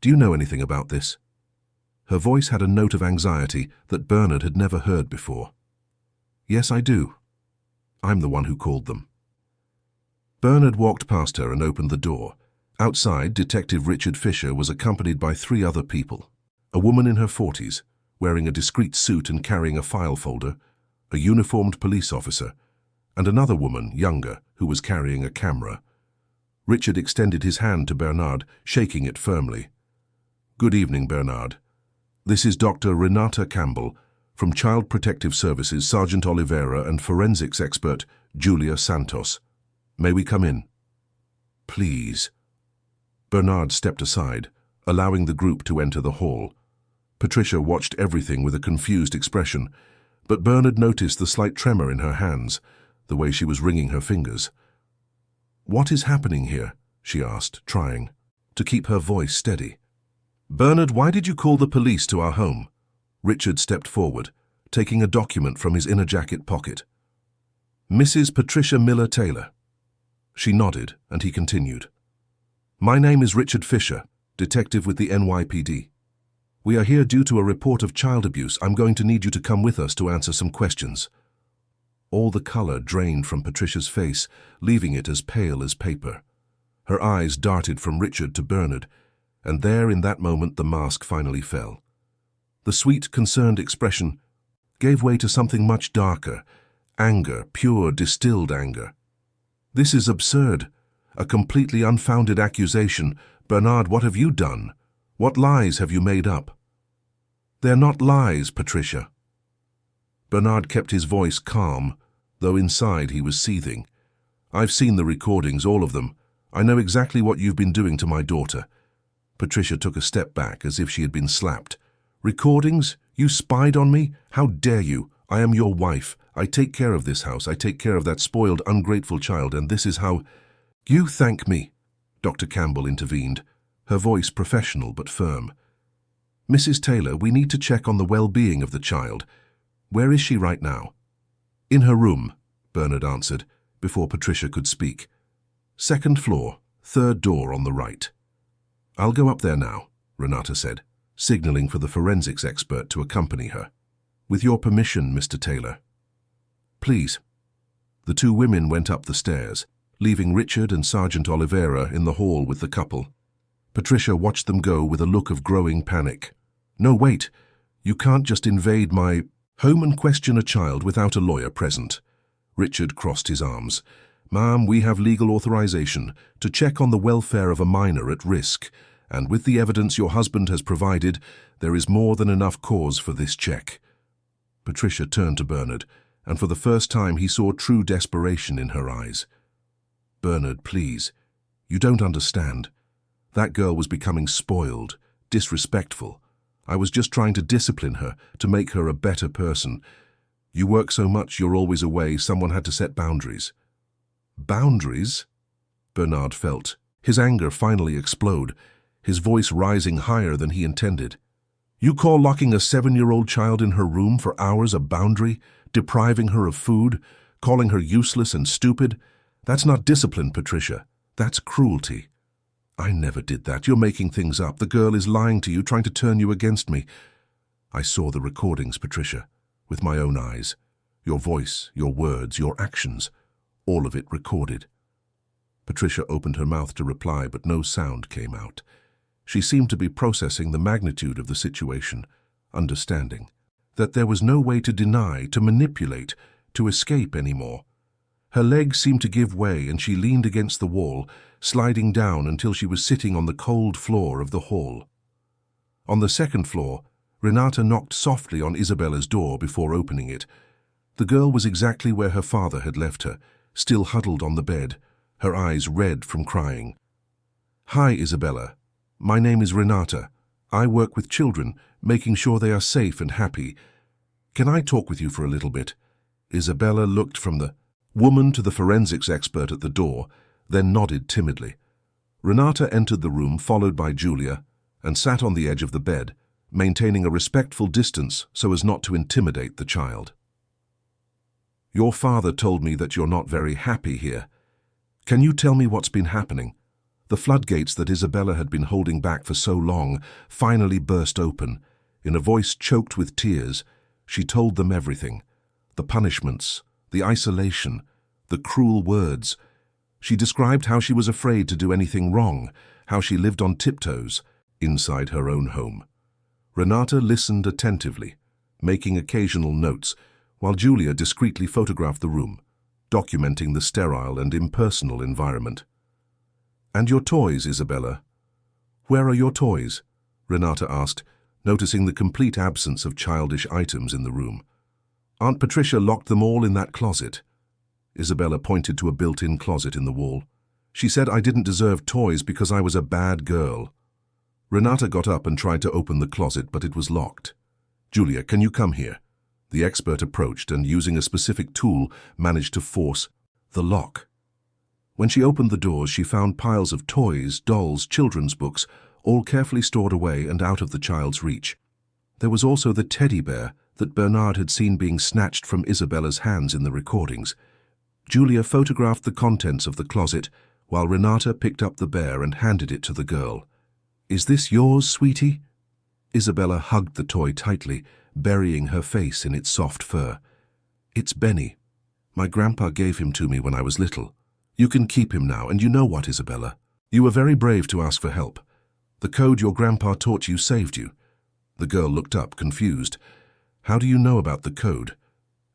Do you know anything about this?" Her voice had a note of anxiety that Bernard had never heard before. "Yes, I do. I'm the one who called them." Bernard walked past her and opened the door. Outside, Detective Richard Fisher was accompanied by 3 other people. A woman in her 40s, wearing a discreet suit and carrying a file folder, a uniformed police officer, and another woman, younger, who was carrying a camera. Richard extended his hand to Bernard, shaking it firmly. "Good evening, Bernard. This is Dr. Renata Campbell, from Child Protective Services, Sergeant Oliveira, and forensics expert Julia Santos. May we come in?" "Please." Bernard stepped aside, allowing the group to enter the hall. Patricia watched everything with a confused expression, but Bernard noticed the slight tremor in her hands, the way she was wringing her fingers. "What is happening here?" she asked, trying to keep her voice steady. "Bernard, why did you call the police to our home?" Richard stepped forward, taking a document from his inner jacket pocket. "Mrs. Patricia Miller Taylor." She nodded, and he continued. "My name is Richard Fisher, detective with the NYPD. We are here due to a report of child abuse. I'm going to need you to come with us to answer some questions." All the color drained from Patricia's face, leaving it as pale as paper. Her eyes darted from Richard to Bernard, and there in that moment the mask finally fell. The sweet, concerned expression gave way to something much darker, anger, pure, distilled anger. "This is absurd. A completely unfounded accusation. Bernard, what have you done? What lies have you made up?" "They're not lies, Patricia." Bernard kept his voice calm, though inside he was seething. "I've seen the recordings, all of them. I know exactly what you've been doing to my daughter." Patricia took a step back as if she had been slapped. "Recordings? You spied on me? How dare you? I am your wife. I take care of this house. I take care of that spoiled, ungrateful child, and this is how—" "You thank me," Dr. Campbell intervened, her voice professional but firm. "Mrs. Taylor, we need to check on the well-being of the child. Where is she right now?" "In her room," Bernard answered, before Patricia could speak. "Second floor, 3rd door on the right." "I'll go up there now," Renata said, signaling for the forensics expert to accompany her. "With your permission, Mr. Taylor." "Please." The 2 women went up the stairs, leaving Richard and Sergeant Oliveira in the hall with the couple. Patricia watched them go with a look of growing panic. "No, wait. You can't just invade my home and question a child without a lawyer present." Richard crossed his arms. "Ma'am, we have legal authorization to check on the welfare of a minor at risk, and with the evidence your husband has provided, there is more than enough cause for this check." Patricia turned to Bernard, and for the first time he saw true desperation in her eyes. "Bernard, please. You don't understand. That girl was becoming spoiled, disrespectful. I was just trying to discipline her, to make her a better person. You work so much, you're always away. Someone had to set boundaries." "Boundaries?" Bernard felt his anger finally explode, his voice rising higher than he intended. "You call locking a 7-year-old child in her room for hours a boundary, depriving her of food, calling her useless and stupid? That's not discipline, Patricia. That's cruelty." "I never did that. You're making things up. The girl is lying to you, trying to turn you against me." "I saw the recordings, Patricia, with my own eyes. Your voice, your words, your actions, all of it recorded." Patricia opened her mouth to reply, but no sound came out. She seemed to be processing the magnitude of the situation, understanding that there was no way to deny, to manipulate, to escape anymore. Her legs seemed to give way, and she leaned against the wall, sliding down until she was sitting on the cold floor of the hall. On the 2nd floor, Renata knocked softly on Isabella's door before opening it. The girl was exactly where her father had left her, still huddled on the bed, her eyes red from crying. "Hi, Isabella. My name is Renata. I work with children, making sure they are safe and happy. Can I talk with you for a little bit?" Isabella looked from the woman to the forensics expert at the door, then nodded timidly. Renata entered the room, followed by Julia, and sat on the edge of the bed, maintaining a respectful distance so as not to intimidate the child. "Your father told me that you're not very happy here. Can you tell me what's been happening?" The floodgates that Isabella had been holding back for so long finally burst open. In a voice choked with tears, she told them everything. The punishments, the isolation, the cruel words. She described how she was afraid to do anything wrong, how she lived on tiptoes inside her own home. Renata listened attentively, making occasional notes, while Julia discreetly photographed the room, documenting the sterile and impersonal environment. "And your toys, Isabella? Where are your toys?" Renata asked, noticing the complete absence of childish items in the room. "Aunt Patricia locked them all in that closet." Isabella pointed to a built-in closet in the wall. "She said I didn't deserve toys because I was a bad girl." Renata got up and tried to open the closet, but it was locked. "Julia, can you come here?" The expert approached and, using a specific tool, managed to force the lock. When she opened the doors, she found piles of toys, dolls, children's books, all carefully stored away and out of the child's reach. There was also the teddy bear that Bernard had seen being snatched from Isabella's hands in the recordings. Julia photographed the contents of the closet, while Renata picked up the bear and handed it to the girl. "Is this yours, sweetie?" Isabella hugged the toy tightly, burying her face in its soft fur. "It's Benny. My grandpa gave him to me when I was little. You can keep him now, and you know what, Isabella? You were very brave to ask for help. The code your grandpa taught you saved you." The girl looked up, confused. "How do you know about the code?"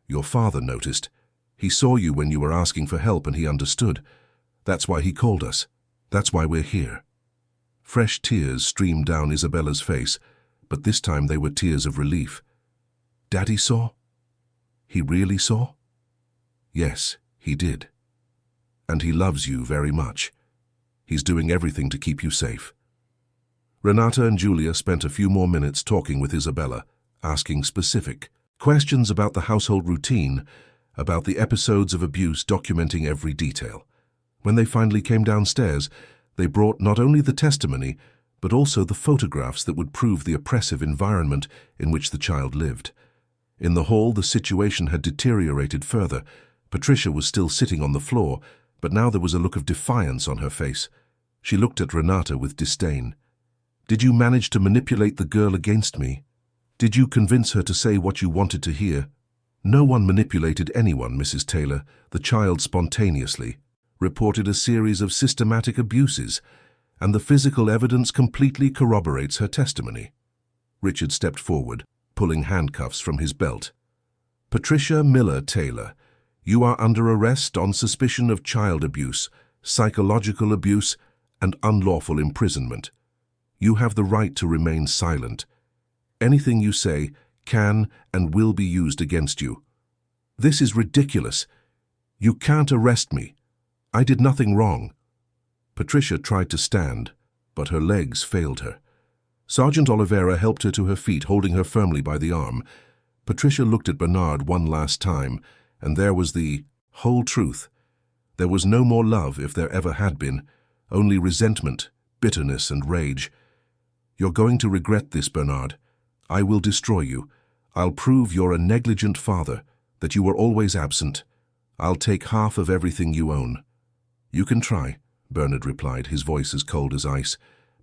"Your father noticed. He saw you when you were asking for help and he understood. That's why he called us. That's why we're here." Fresh tears streamed down Isabella's face, but this time they were tears of relief. "Daddy saw? He really saw?" "Yes, he did. And he loves you very much. He's doing everything to keep you safe." Renata and Julia spent a few more minutes talking with Isabella, asking specific questions about the household routine, about the episodes of abuse, documenting every detail. When they finally came downstairs, they brought not only the testimony, but also the photographs that would prove the oppressive environment in which the child lived. In the hall, the situation had deteriorated further. Patricia was still sitting on the floor, but now there was a look of defiance on her face. She looked at Renata with disdain. "Did you manage to manipulate the girl against me? Did you convince her to say what you wanted to hear?" "No one manipulated anyone, Mrs. Taylor. The child spontaneously reported a series of systematic abuses, and the physical evidence completely corroborates her testimony." Richard stepped forward, pulling handcuffs from his belt. "Patricia Miller Taylor, you are under arrest on suspicion of child abuse, psychological abuse, and unlawful imprisonment. You have the right to remain silent. Anything you say can and will be used against you." "This is ridiculous. You can't arrest me. I did nothing wrong." Patricia tried to stand, but her legs failed her. Sergeant Oliveira helped her to her feet, holding her firmly by the arm. Patricia looked at Bernard one last time, and there was the whole truth. There was no more love, if there ever had been, only resentment, bitterness, and rage. "You're going to regret this, Bernard. I will destroy you. I'll prove you're a negligent father, that you were always absent. I'll take half of everything you own." "You can try," Bernard replied, his voice as cold as ice,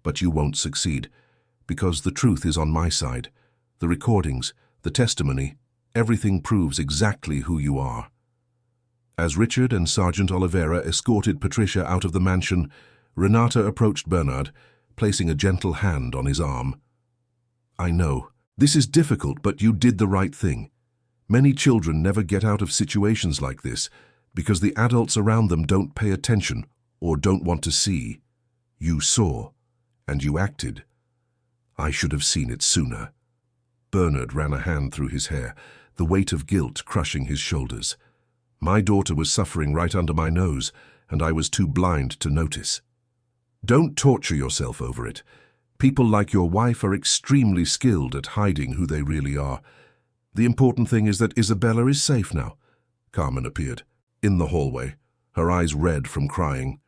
"but you won't succeed, because the truth is on my side. The recordings, the testimony, everything proves exactly who you are." As Richard and Sergeant Oliveira escorted Patricia out of the mansion, Renata approached Bernard, placing a gentle hand on his arm. "I know. This is difficult, but you did the right thing. Many children never get out of situations like this because the adults around them don't pay attention or don't want to see. You saw, and you acted. I should have seen it sooner." Bernard ran a hand through his hair, the weight of guilt crushing his shoulders. "My daughter was suffering right under my nose, and I was too blind to notice." "Don't torture yourself over it. People like your wife are extremely skilled at hiding who they really are. The important thing is that Isabella is safe now." Carmen appeared, in the hallway, her eyes red from crying.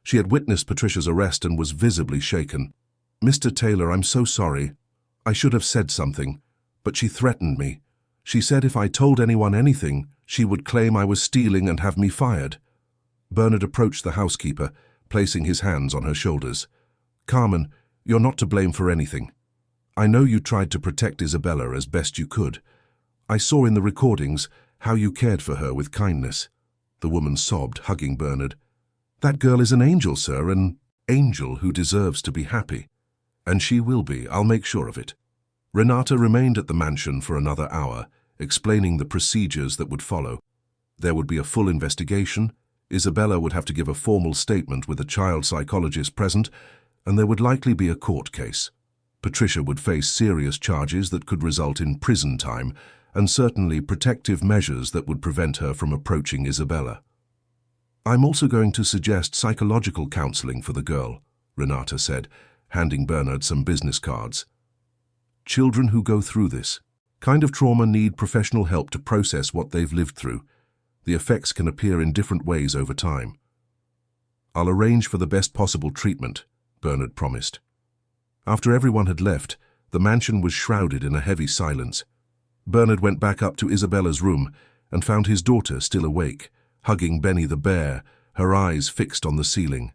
She had witnessed Patricia's arrest and was visibly shaken. "Mr. Taylor, I'm so sorry. I should have said something, but she threatened me. She said if I told anyone anything, she would claim I was stealing and have me fired. Bernard approached the housekeeper, placing his hands on her shoulders. Carmen, you're not to blame for anything. I know you tried to protect Isabella as best you could. I saw in the recordings how you cared for her with kindness. The woman sobbed, hugging Bernard. That girl is an angel, sir, an angel who deserves to be happy. And she will be, I'll make sure of it. Renata remained at the mansion for another hour, explaining the procedures that would follow. There would be a full investigation, Isabella would have to give a formal statement with a child psychologist present, and there would likely be a court case. Patricia would face serious charges that could result in prison time, and certainly protective measures that would prevent her from approaching Isabella. I'm also going to suggest psychological counseling for the girl, Renata said, handing Bernard some business cards. Children who go through this kind of trauma need professional help to process what they've lived through. The effects can appear in different ways over time. I'll arrange for the best possible treatment, Bernard promised. After everyone had left, the mansion was shrouded in a heavy silence. Bernard went back up to Isabella's room and found his daughter still awake, hugging Benny the bear, her eyes fixed on the ceiling.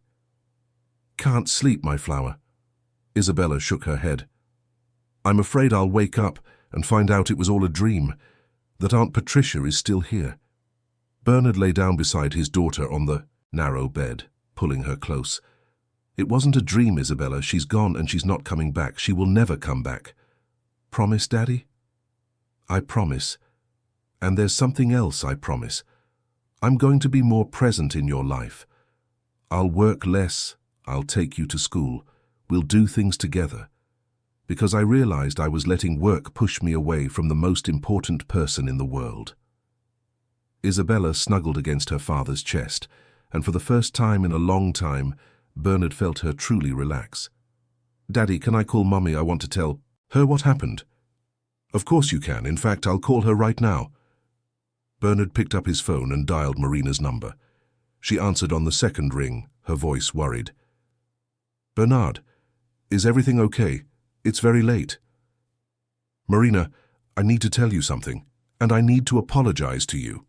Can't sleep, my flower. Isabella shook her head. I'm afraid I'll wake up and find out it was all a dream, that Aunt Patricia is still here. Bernard lay down beside his daughter on the narrow bed, pulling her close. It wasn't a dream, Isabella. She's gone and she's not coming back. She will never come back. Promise, Daddy? I promise. And there's something else I promise. I'm going to be more present in your life. I'll work less. I'll take you to school. We'll do things together. Because I realized I was letting work push me away from the most important person in the world. Isabella snuggled against her father's chest, and for the first time in a long time, Bernard felt her truly relax. Daddy, can I call Mummy? I want to tell her what happened. Of course you can. In fact, I'll call her right now. Bernard picked up his phone and dialed Marina's number. She answered on the second ring, her voice worried. Bernard, is everything okay? It's very late. Marina, I need to tell you something, and I need to apologize to you.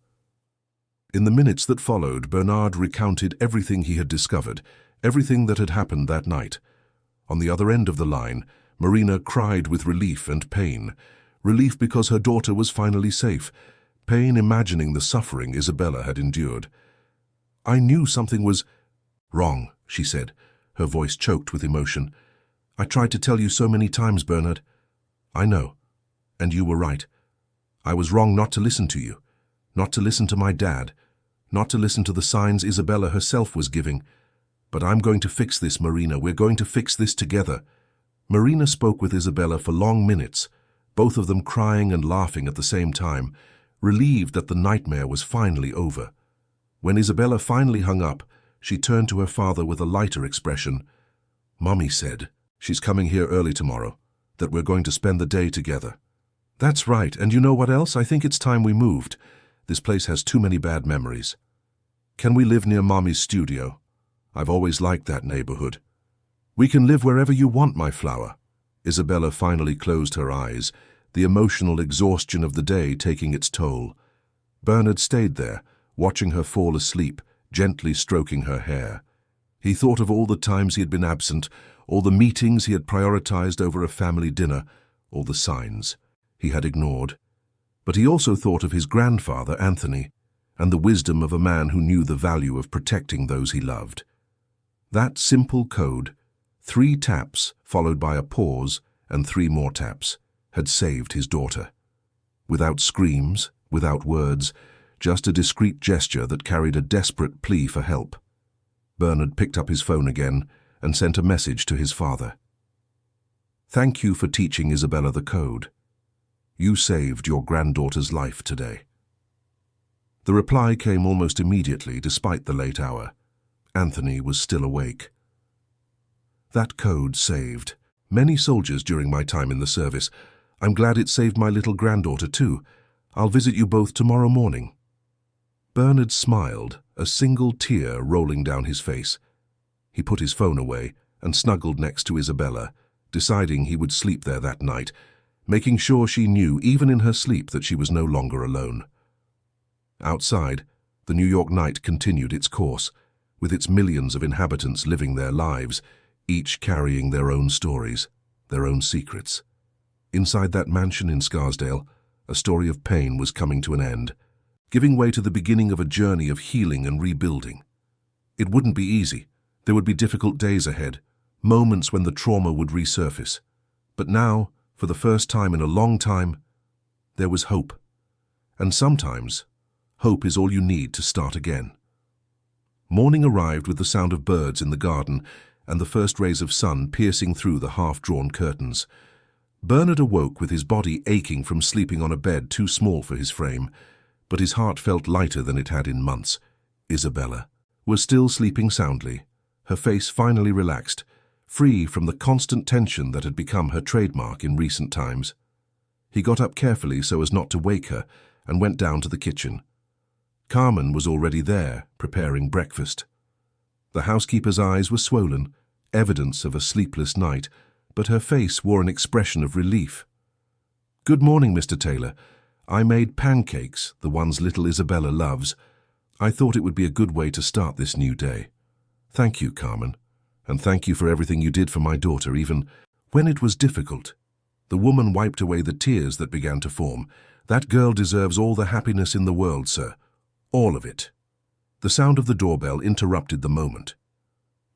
In the minutes that followed, Bernard recounted everything he had discovered, everything that had happened that night. On the other end of the line, Marina cried with relief and pain. Relief because her daughter was finally safe. Pain imagining the suffering Isabella had endured. I knew something was wrong, she said, her voice choked with emotion. I tried to tell you so many times, Bernard. I know, and you were right. I was wrong not to listen to you, not to listen to my dad, not to listen to the signs Isabella herself was giving. But I'm going to fix this, Marina. We're going to fix this together. Marina spoke with Isabella for long minutes, both of them crying and laughing at the same time, relieved that the nightmare was finally over. When Isabella finally hung up, she turned to her father with a lighter expression. Mummy said she's coming here early tomorrow, that we're going to spend the day together. That's right, and you know what else? I think it's time we moved. This place has too many bad memories. Can we live near Mommy's studio? I've always liked that neighborhood. We can live wherever you want, my flower. Isabella finally closed her eyes, the emotional exhaustion of the day taking its toll. Bernard stayed there, watching her fall asleep, gently stroking her hair. He thought of all the times he had been absent, all the meetings he had prioritized over a family dinner, all the signs he had ignored. But he also thought of his grandfather, Anthony, and the wisdom of a man who knew the value of protecting those he loved. That simple code, 3 taps followed by a pause and 3 more taps, had saved his daughter. Without screams, without words, just a discreet gesture that carried a desperate plea for help. Bernard picked up his phone again and sent a message to his father. Thank you for teaching Isabella the code. You saved your granddaughter's life today. The reply came almost immediately despite the late hour. Anthony was still awake. That code saved many soldiers during my time in the service. I'm glad it saved my little granddaughter too. I'll visit you both tomorrow morning. Bernard smiled, a single tear rolling down his face. He put his phone away and snuggled next to Isabella, deciding he would sleep there that night, making sure she knew even in her sleep that she was no longer alone. Outside, the New York night continued its course, with its millions of inhabitants living their lives, each carrying their own stories, their own secrets. Inside that mansion in Scarsdale, a story of pain was coming to an end, giving way to the beginning of a journey of healing and rebuilding. It wouldn't be easy. There would be difficult days ahead, moments when the trauma would resurface. But now, for the first time in a long time, there was hope. And sometimes, hope is all you need to start again. Morning arrived with the sound of birds in the garden and the first rays of sun piercing through the half-drawn curtains. Bernard awoke with his body aching from sleeping on a bed too small for his frame, but his heart felt lighter than it had in months. Isabella was still sleeping soundly, her face finally relaxed, free from the constant tension that had become her trademark in recent times. He got up carefully so as not to wake her and went down to the kitchen. Carmen was already there, preparing breakfast. The housekeeper's eyes were swollen, evidence of a sleepless night, but her face wore an expression of relief. "Good morning, Mr. Taylor. I made pancakes, the ones little Isabella loves. I thought it would be a good way to start this new day." "Thank you, Carmen, and thank you for everything you did for my daughter, even when it was difficult." The woman wiped away the tears that began to form. "That girl deserves all the happiness in the world, sir. All of it." The sound of the doorbell interrupted the moment.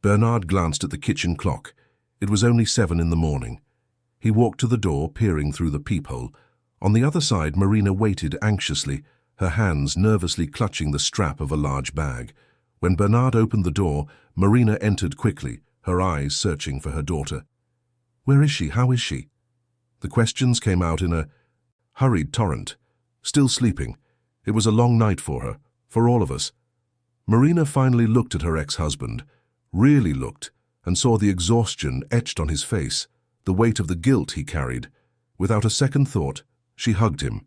Bernard glanced at the kitchen clock. It was only 7 in the morning. He walked to the door, peering through the peephole. On the other side, Marina waited anxiously, her hands nervously clutching the strap of a large bag. When Bernard opened the door, Marina entered quickly, her eyes searching for her daughter. "Where is she? How is she?" The questions came out in a hurried torrent. Still sleeping. It was a long night for her, for all of us. Marina finally looked at her ex-husband, really looked, and saw the exhaustion etched on his face, the weight of the guilt he carried. Without a second thought, she hugged him.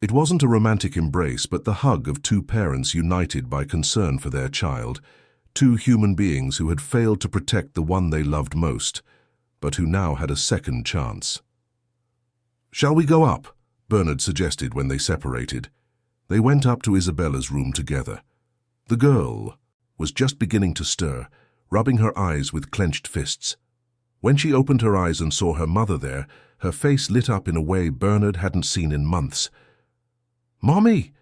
It wasn't a romantic embrace, but the hug of two parents united by concern for their child, two human beings who had failed to protect the one they loved most, but who now had a second chance. "Shall we go up?" Bernard suggested when they separated. They went up to Isabella's room together. The girl was just beginning to stir, rubbing her eyes with clenched fists. When she opened her eyes and saw her mother there, her face lit up in a way Bernard hadn't seen in months. "Mommy!"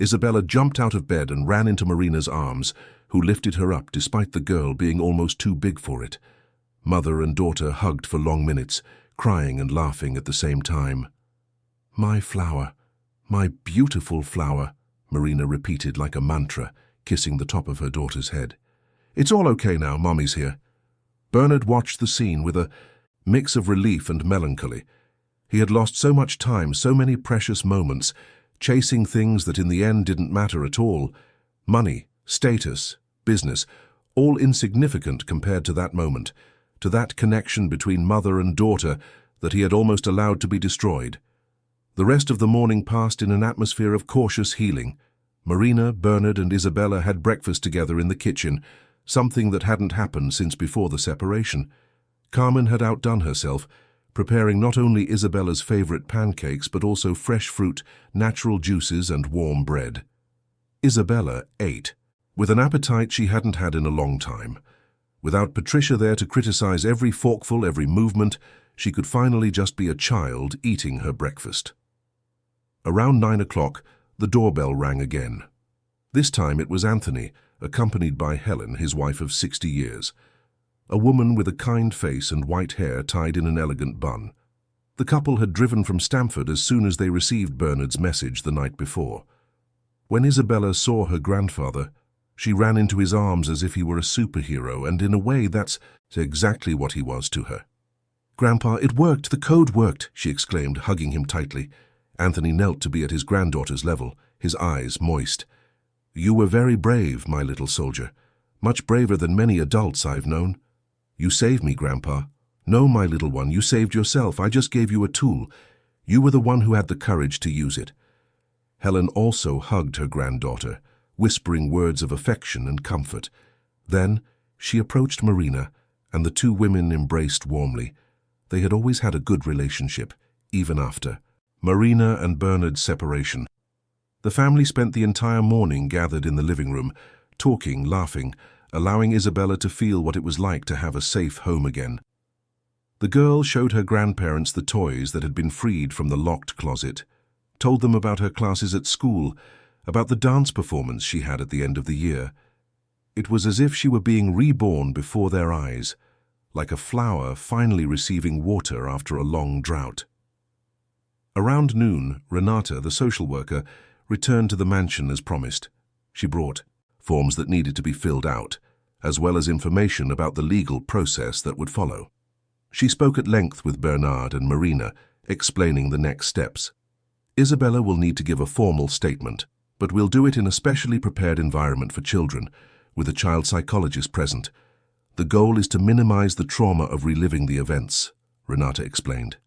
Isabella jumped out of bed and ran into Marina's arms, who lifted her up despite the girl being almost too big for it. Mother and daughter hugged for long minutes, crying and laughing at the same time. "My flower, my beautiful flower," Marina repeated like a mantra, kissing the top of her daughter's head. "It's all okay now, Mommy's here." Bernard watched the scene with a mix of relief and melancholy. He had lost so much time, so many precious moments, chasing things that in the end didn't matter at all. Money, status, business, all insignificant compared to that moment, to that connection between mother and daughter that he had almost allowed to be destroyed. The rest of the morning passed in an atmosphere of cautious healing. Marina, Bernard, and Isabella had breakfast together in the kitchen, something that hadn't happened since before the separation. Carmen had outdone herself, preparing not only Isabella's favorite pancakes but also fresh fruit, natural juices, and warm bread. Isabella ate, with an appetite she hadn't had in a long time. Without Patricia there to criticize every forkful, every movement, she could finally just be a child eating her breakfast. Around 9 o'clock, the doorbell rang again. This time it was Anthony, accompanied by Helen, his wife of 60 years. A woman with a kind face and white hair tied in an elegant bun. The couple had driven from Stamford as soon as they received Bernard's message the night before. When Isabella saw her grandfather, she ran into his arms as if he were a superhero, and in a way that's exactly what he was to her. "Grandpa, it worked, the code worked," she exclaimed, hugging him tightly. Anthony knelt to be at his granddaughter's level, his eyes moist. "You were very brave, my little soldier. Much braver than many adults I've known. You saved me, Grandpa. No, my little one, you saved yourself. I just gave you a tool. You were the one who had the courage to use it." Helen also hugged her granddaughter, whispering words of affection and comfort. Then she approached Marina, and the two women embraced warmly, They had always had a good relationship, even after Marina and Bernard's separation. The family spent the entire morning gathered in the living room, talking, laughing, allowing Isabella to feel what it was like to have a safe home again. The girl showed her grandparents the toys that had been freed from the locked closet, told them about her classes at school, about the dance performance she had at the end of the year. It was as if she were being reborn before their eyes, like a flower finally receiving water after a long drought. Around noon, Renata, the social worker, returned to the mansion as promised. She brought forms that needed to be filled out, as well as information about the legal process that would follow. She spoke at length with Bernard and Marina, explaining the next steps. Isabella will need to give a formal statement, but we'll do it in a specially prepared environment for children, with a child psychologist present. The goal is to minimize the trauma of reliving the events, Renata explained.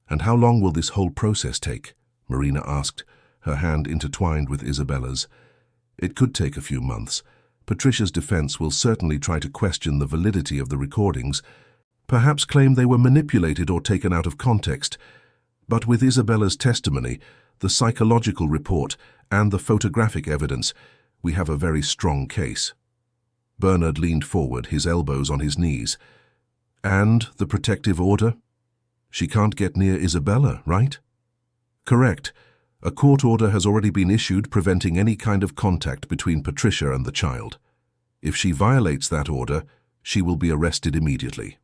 And how long will this whole process take? Marina asked, her hand intertwined with Isabella's. It could take a few months. Patricia's defense will certainly try to question the validity of the recordings, perhaps claim they were manipulated or taken out of context. But with Isabella's testimony, the psychological report, and the photographic evidence, we have a very strong case. Bernard leaned forward, his elbows on his knees. And the protective order? She can't get near Isabella, right? Correct. A court order has already been issued preventing any kind of contact between Patricia and the child. If she violates that order, she will be arrested immediately.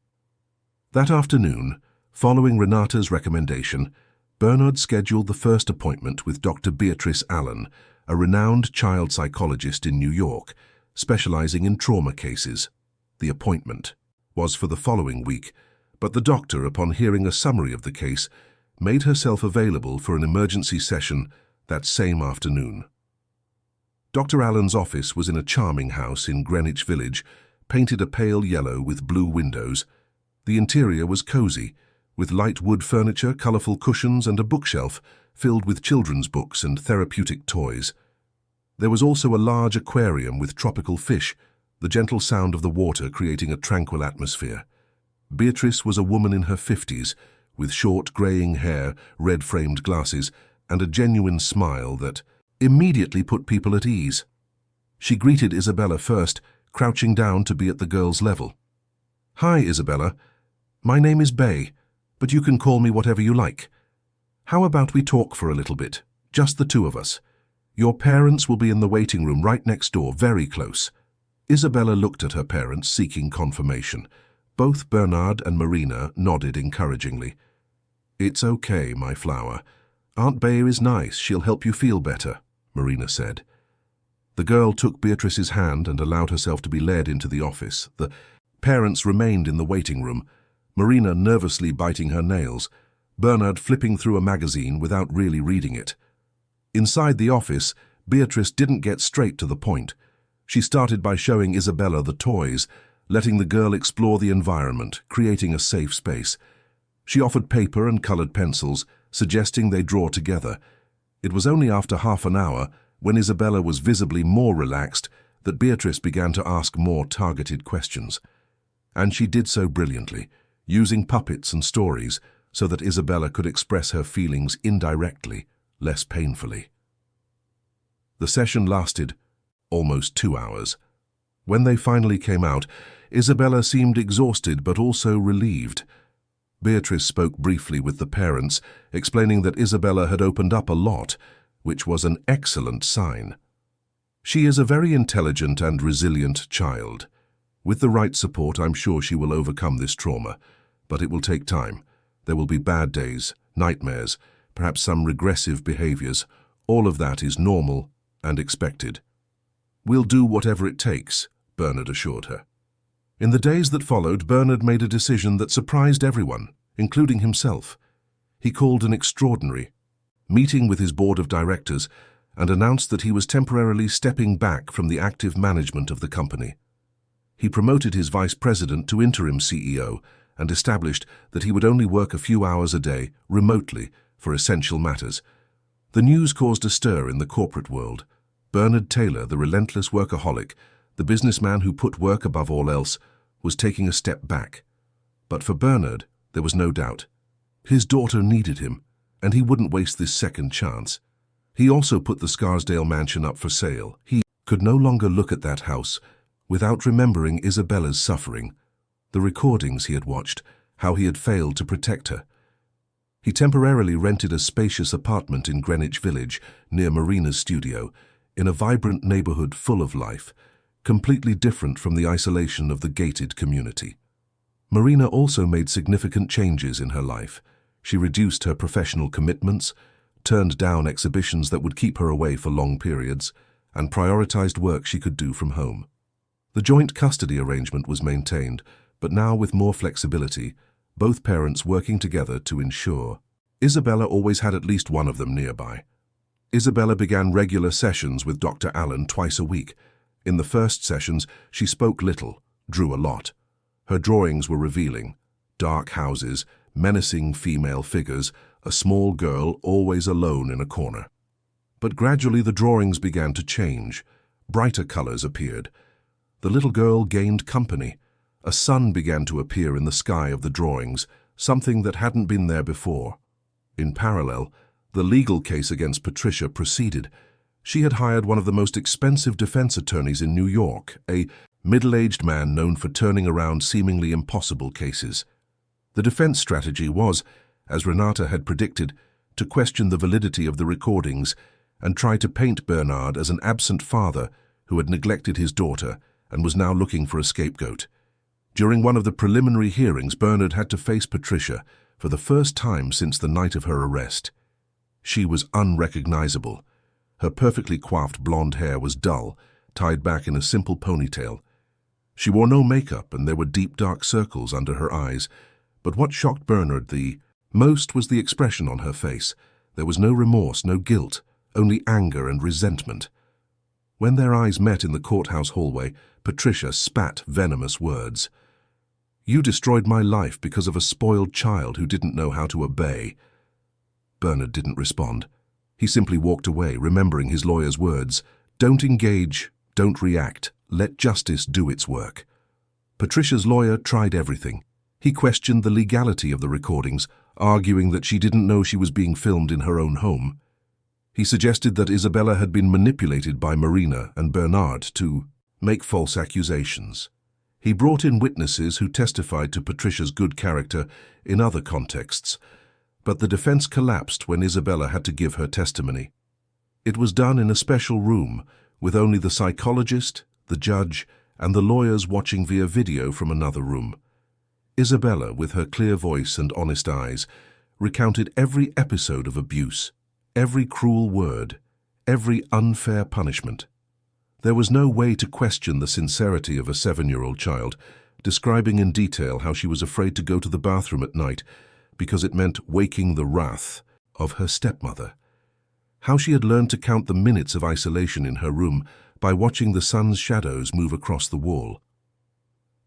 That afternoon, following Renata's recommendation, Bernard scheduled the first appointment with Dr. Beatrice Allen, a renowned child psychologist in New York, specializing in trauma cases. The appointment was for the following week, but the doctor, upon hearing a summary of the case, made herself available for an emergency session that same afternoon. Dr. Allen's office was in a charming house in Greenwich Village, painted a pale yellow with blue windows. The interior was cozy, with light wood furniture, colorful cushions, and a bookshelf filled with children's books and therapeutic toys. There was also a large aquarium with tropical fish, the gentle sound of the water creating a tranquil atmosphere. Beatrice was a woman in her 50s, with short graying hair, red-framed glasses, and a genuine smile that immediately put people at ease. She greeted Isabella first, crouching down to be at the girl's level. "Hi, Isabella. My name is Bay, but you can call me whatever you like. How about we talk for a little bit, just the two of us? Your parents will be in the waiting room right next door, very close." Isabella looked at her parents, seeking confirmation. Both Bernard and Marina nodded encouragingly. "It's okay, my flower. Aunt Bay is nice. She'll help you feel better," Marina said. The girl took Beatrice's hand and allowed herself to be led into the office. The parents remained in the waiting room, Marina nervously biting her nails, Bernard flipping through a magazine without really reading it. Inside the office, Beatrice didn't get straight to the point. She started by showing Isabella the toys, letting the girl explore the environment, creating a safe space. She offered paper and colored pencils, suggesting they draw together. It was only after half an hour, when Isabella was visibly more relaxed, that Beatrice began to ask more targeted questions. And she did so brilliantly, using puppets and stories so that Isabella could express her feelings indirectly, less painfully. The session lasted almost 2 hours. When they finally came out, Isabella seemed exhausted but also relieved. Beatrice spoke briefly with the parents, explaining that Isabella had opened up a lot, which was an excellent sign. "She is a very intelligent and resilient child. With the right support, I'm sure she will overcome this trauma, but it will take time. There will be bad days, nightmares, perhaps some regressive behaviors. All of that is normal and expected." "We'll do whatever it takes," Bernard assured her. In the days that followed, Bernard made a decision that surprised everyone, including himself. He called an extraordinary meeting with his board of directors and announced that he was temporarily stepping back from the active management of the company. He promoted his vice president to interim CEO and established that he would only work a few hours a day, remotely, for essential matters. The news caused a stir in the corporate world. Bernard Taylor, the relentless workaholic, the businessman who put work above all else, was taking a step back. But for Bernard, There was no doubt. His daughter needed him, and he wouldn't waste this second chance. He also put the Scarsdale mansion up for sale. He could no longer look at that house without remembering Isabella's suffering, the recordings he had watched, how he had failed to protect her. He temporarily rented a spacious apartment in Greenwich Village, near Marina's studio, in a vibrant neighborhood full of life, completely different from the isolation of the gated community. Marina also made significant changes in her life. She reduced her professional commitments, turned down exhibitions that would keep her away for long periods, and prioritized work she could do from home. The joint custody arrangement was maintained, but now with more flexibility, both parents working together to ensure. Isabella always had at least one of them nearby. Isabella began regular sessions with Dr. Allen twice a week. In the first sessions, she spoke little, drew a lot. Her drawings were revealing: dark houses, menacing female figures, a small girl always alone in a corner. But gradually the drawings began to change. Brighter colors appeared. The little girl gained company. A sun began to appear in the sky of the drawings, something that hadn't been there before. In parallel, the legal case against Patricia proceeded. She had hired one of the most expensive defense attorneys in New York, a middle-aged man known for turning around seemingly impossible cases. The defense strategy was, as Renata had predicted, to question the validity of the recordings and try to paint Bernard as an absent father who had neglected his daughter and was now looking for a scapegoat. During one of the preliminary hearings, Bernard had to face Patricia for the first time since the night of her arrest. She was unrecognizable. Her perfectly coiffed blonde hair was dull, tied back in a simple ponytail. She wore no makeup, and there were deep dark circles under her eyes. But what shocked Bernard the most was the expression on her face. There was no remorse, no guilt, only anger and resentment. When their eyes met in the courthouse hallway, Patricia spat venomous words. "You destroyed my life because of a spoiled child who didn't know how to obey." Bernard didn't respond. He simply walked away, remembering his lawyer's words: "Don't engage, don't react, let justice do its work." Patricia's lawyer tried everything. He questioned the legality of the recordings, arguing that she didn't know she was being filmed in her own home. He suggested that Isabella had been manipulated by Marina and Bernard to make false accusations. He brought in witnesses who testified to Patricia's good character in other contexts, but the defense collapsed when Isabella had to give her testimony. It was done in a special room, with only the psychologist, the judge, and the lawyers watching via video from another room. Isabella, with her clear voice and honest eyes, recounted every episode of abuse, every cruel word, every unfair punishment. There was no way to question the sincerity of a 7-year-old child, describing in detail how she was afraid to go to the bathroom at night because it meant waking the wrath of her stepmother. How she had learned to count the minutes of isolation in her room by watching the sun's shadows move across the wall.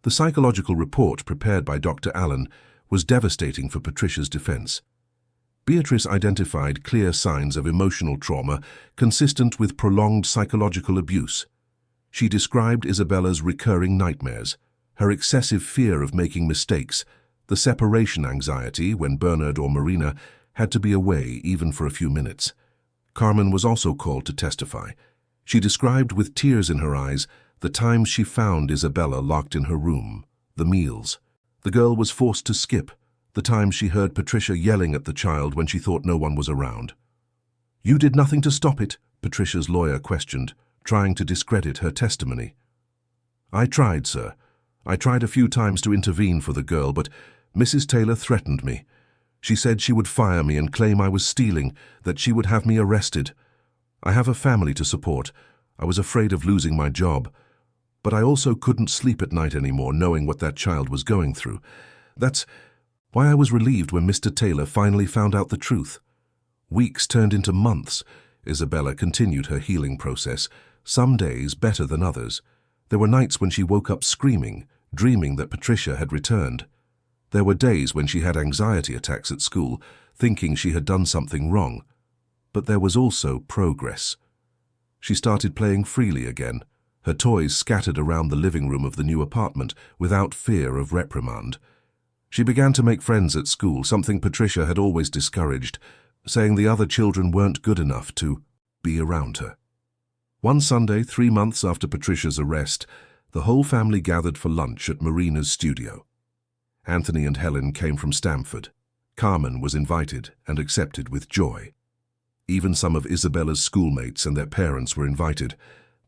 The psychological report prepared by Dr. Allen was devastating for Patricia's defense. Beatrice identified clear signs of emotional trauma consistent with prolonged psychological abuse. She described Isabella's recurring nightmares, her excessive fear of making mistakes, the separation anxiety when Bernard or Marina had to be away even for a few minutes. Carmen was also called to testify. She described with tears in her eyes the times she found Isabella locked in her room, the meals. The girl was forced to skip, the times she heard Patricia yelling at the child when she thought no one was around. "You did nothing to stop it," Patricia's lawyer questioned, trying to discredit her testimony. "I tried, sir. I tried a few times to intervene for the girl, but Mrs. Taylor threatened me. She said she would fire me and claim I was stealing, that she would have me arrested. I have a family to support. I was afraid of losing my job. But I also couldn't sleep at night anymore, knowing what that child was going through. That's why I was relieved when Mr. Taylor finally found out the truth." Weeks turned into months. Isabella continued her healing process, some days better than others. There were nights when she woke up screaming, dreaming that Patricia had returned. There were days when she had anxiety attacks at school, thinking she had done something wrong. But there was also progress. She started playing freely again, her toys scattered around the living room of the new apartment without fear of reprimand. She began to make friends at school, something Patricia had always discouraged, saying the other children weren't good enough to be around her. One Sunday, 3 months after Patricia's arrest, the whole family gathered for lunch at Marina's studio. Anthony and Helen came from Stamford. Carmen was invited and accepted with joy. Even some of Isabella's schoolmates and their parents were invited.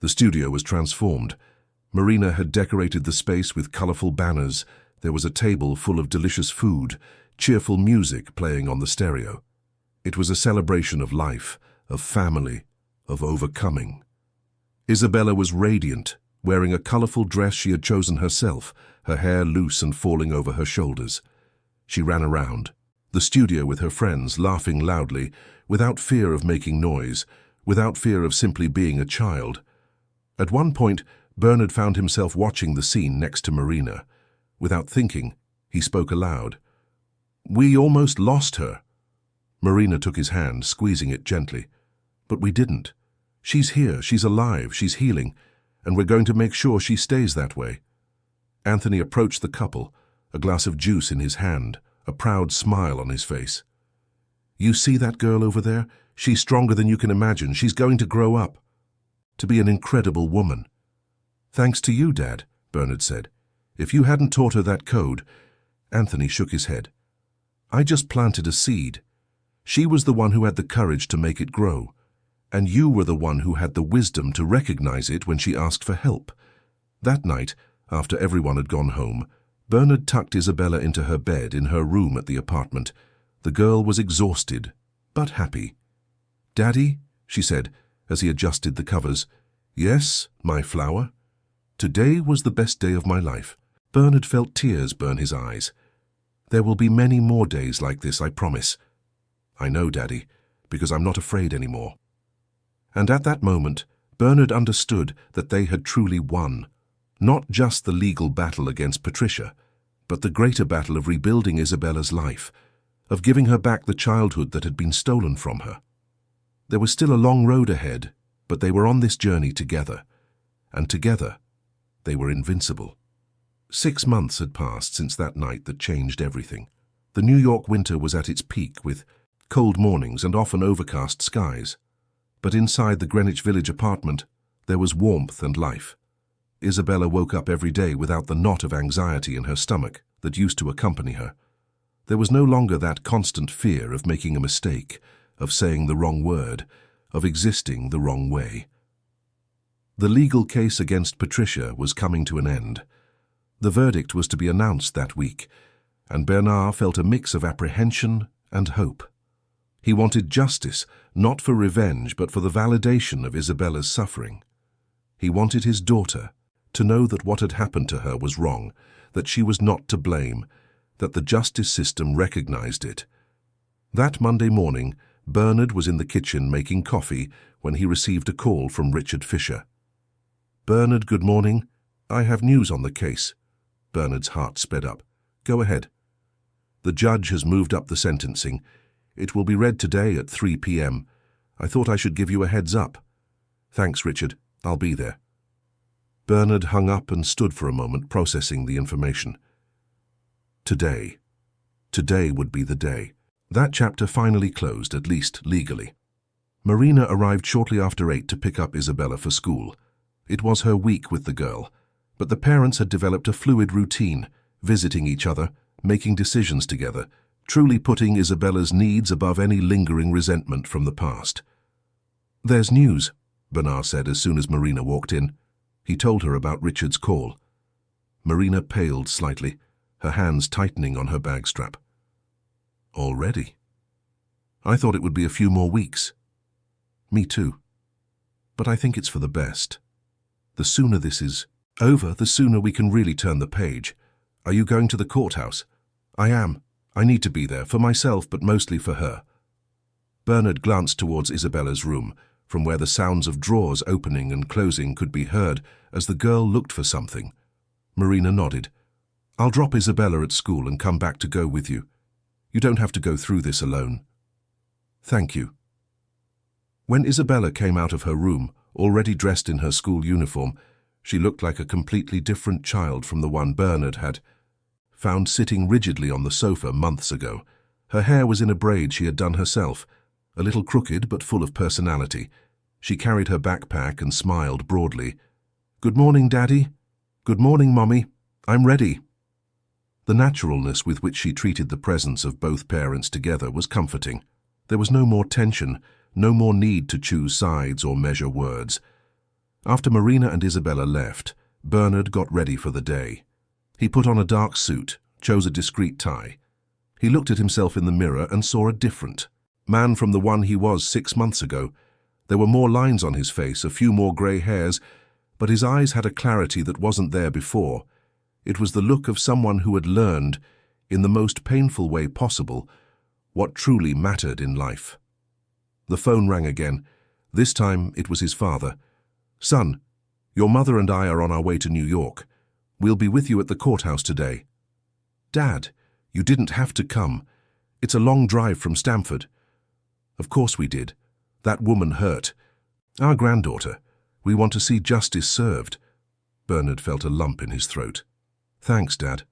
The studio was transformed. Marina had decorated the space with colourful banners. There was a table full of delicious food, cheerful music playing on the stereo. It was a celebration of life, of family, of overcoming. Isabella was radiant, wearing a colourful dress she had chosen herself, her hair loose and falling over her shoulders. She ran around the studio with her friends, laughing loudly, without fear of making noise, without fear of simply being a child. At one point, Bernard found himself watching the scene next to Marina. Without thinking, he spoke aloud. "We almost lost her." Marina took his hand, squeezing it gently. "But we didn't. She's here, she's alive, she's healing, and we're going to make sure she stays that way." Anthony approached the couple, a glass of juice in his hand, a proud smile on his face. "You see that girl over there? She's stronger than you can imagine. She's going to grow up to be an incredible woman." "Thanks to you, Dad," Bernard said. "If you hadn't taught her that code—" Anthony shook his head. "I just planted a seed. She was the one who had the courage to make it grow, and you were the one who had the wisdom to recognize it when she asked for help." That night, after everyone had gone home, Bernard tucked Isabella into her bed in her room at the apartment. The girl was exhausted, but happy. "Daddy," she said, as he adjusted the covers. "Yes, my flower. Today was the best day of my life." Bernard felt tears burn his eyes. "There will be many more days like this, I promise." "I know, Daddy, because I'm not afraid anymore." And at that moment, Bernard understood that they had truly won. Not just the legal battle against Patricia, but the greater battle of rebuilding Isabella's life, of giving her back the childhood that had been stolen from her. There was still a long road ahead, but they were on this journey together, and together they were invincible. 6 months had passed since that night that changed everything. The New York winter was at its peak, with cold mornings and often overcast skies. But inside the Greenwich Village apartment, there was warmth and life. Isabella woke up every day without the knot of anxiety in her stomach that used to accompany her. There was no longer that constant fear of making a mistake, of saying the wrong word, of existing the wrong way. The legal case against Patricia was coming to an end. The verdict was to be announced that week, and Bernard felt a mix of apprehension and hope. He wanted justice, not for revenge, but for the validation of Isabella's suffering. He wanted his daughter to know that what had happened to her was wrong, that she was not to blame, that the justice system recognized it. That Monday morning, Bernard was in the kitchen making coffee when he received a call from Richard Fisher. "Bernard, good morning. I have news on the case." Bernard's heart sped up. "Go ahead." "The judge has moved up the sentencing. It will be read today at 3 p.m. I thought I should give you a heads up." "Thanks, Richard. I'll be there." Bernard hung up and stood for a moment, processing the information. Today would be the day. That chapter finally closed, at least legally. Marina arrived shortly after 8 to pick up Isabella for school. It was her week with the girl, but the parents had developed a fluid routine, visiting each other, making decisions together, truly putting Isabella's needs above any lingering resentment from the past. "There's news," Bernard said as soon as Marina walked in. He told her about Richard's call. Marina paled slightly, her hands tightening on her bag strap. "Already? I thought it would be a few more weeks." "Me too. But I think it's for the best. The sooner this is over, the sooner we can really turn the page. Are you going to the courthouse?" "I am. I need to be there, for myself, but mostly for her." Bernard glanced towards Isabella's room, from where the sounds of drawers opening and closing could be heard as the girl looked for something. Marina nodded. "I'll drop Isabella at school and come back to go with you. You don't have to go through this alone." "Thank you." When Isabella came out of her room, already dressed in her school uniform, she looked like a completely different child from the one Bernard had. found sitting rigidly on the sofa months ago. Her hair was in a braid she had done herself, a little crooked but full of personality. She carried her backpack and smiled broadly. "Good morning, Daddy." "Good morning, Mommy. I'm ready." The naturalness with which she treated the presence of both parents together was comforting. There was no more tension, no more need to choose sides or measure words. After Marina and Isabella left, Bernard got ready for the day. He put on a dark suit, chose a discreet tie. He looked at himself in the mirror and saw a different man from the one he was 6 months ago. There were more lines on his face, a few more grey hairs, but his eyes had a clarity that wasn't there before. It was the look of someone who had learned, in the most painful way possible, what truly mattered in life. The phone rang again. This time it was his father. "Son, your mother and I are on our way to New York. We'll be with you at the courthouse today." "Dad, you didn't have to come. It's a long drive from Stamford." "Of course we did. That woman hurt. Our granddaughter. We want to see justice served." Bernard felt a lump in his throat. "Thanks, Dad."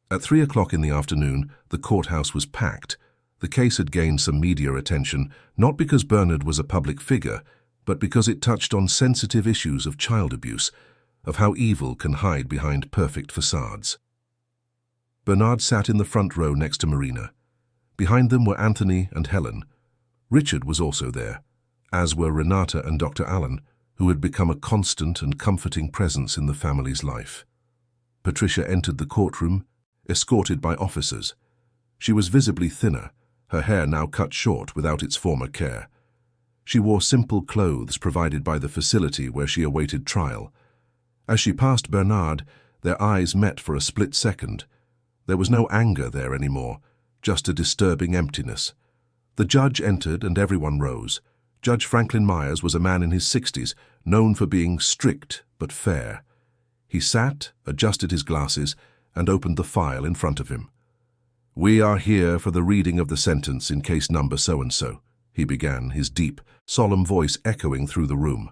At 3 o'clock in the afternoon, the courthouse was packed. The case had gained some media attention, not because Bernard was a public figure, but because it touched on sensitive issues of child abuse, of how evil can hide behind perfect facades. Bernard sat in the front row next to Marina. Behind them were Anthony and Helen. Richard was also there, as were Renata and Dr. Allen, who had become a constant and comforting presence in the family's life. Patricia entered the courtroom, escorted by officers. She was visibly thinner, her hair now cut short without its former care. She wore simple clothes provided by the facility where she awaited trial. As she passed Bernard, their eyes met for a split second. There was no anger there anymore, just a disturbing emptiness. The judge entered and everyone rose. Judge Franklin Myers was a man in his 60s, known for being strict but fair. He sat, adjusted his glasses, and opened the file in front of him. "We are here for the reading of the sentence in case number so-and-so," he began, his deep, solemn voice echoing through the room.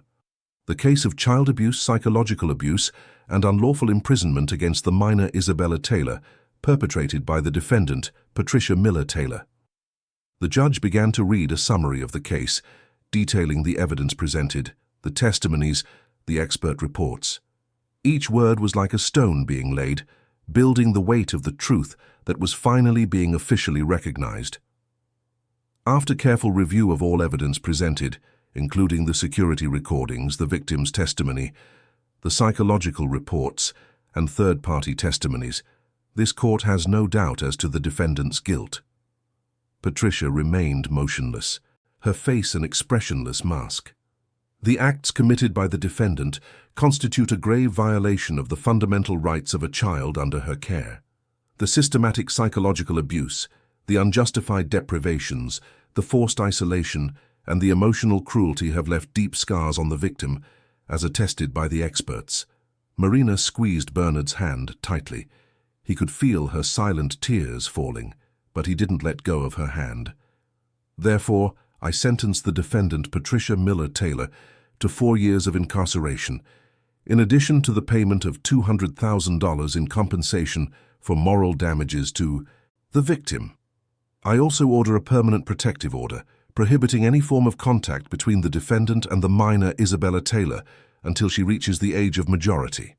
"The case of child abuse, psychological abuse, and unlawful imprisonment against the minor Isabella Taylor, perpetrated by the defendant, Patricia Miller Taylor." The judge began to read a summary of the case, detailing the evidence presented, the testimonies, the expert reports. Each word was like a stone being laid, building the weight of the truth that was finally being officially recognized. After careful review of all evidence presented, including the security recordings, the victim's testimony, the psychological reports, and third-party testimonies, this court has no doubt as to the defendant's guilt. Patricia remained motionless, her face an expressionless mask. The acts committed by the defendant constitute a grave violation of the fundamental rights of a child under her care. The systematic psychological abuse, the unjustified deprivations, the forced isolation, and the emotional cruelty have left deep scars on the victim, as attested by the experts. Marina squeezed Bernard's hand tightly. He could feel her silent tears falling, but he didn't let go of her hand. "Therefore, I sentence the defendant, Patricia Miller Taylor, to 4 years of incarceration, in addition to the payment of $200,000 in compensation for moral damages to the victim. I also order a permanent protective order, prohibiting any form of contact between the defendant and the minor Isabella Taylor until she reaches the age of majority."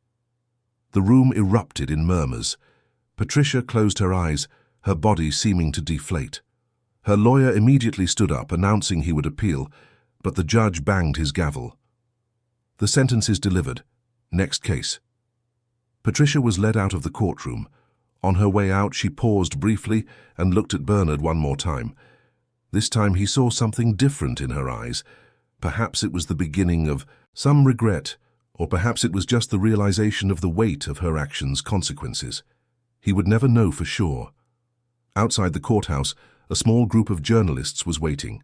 The room erupted in murmurs. Patricia closed her eyes, her body seeming to deflate. Her lawyer immediately stood up, announcing he would appeal, but the judge banged his gavel. "The sentence is delivered. Next case." Patricia was led out of the courtroom. On her way out, she paused briefly and looked at Bernard one more time. This time he saw something different in her eyes. Perhaps it was the beginning of some regret, or perhaps it was just the realization of the weight of her actions' consequences. He would never know for sure. Outside the courthouse, a small group of journalists was waiting.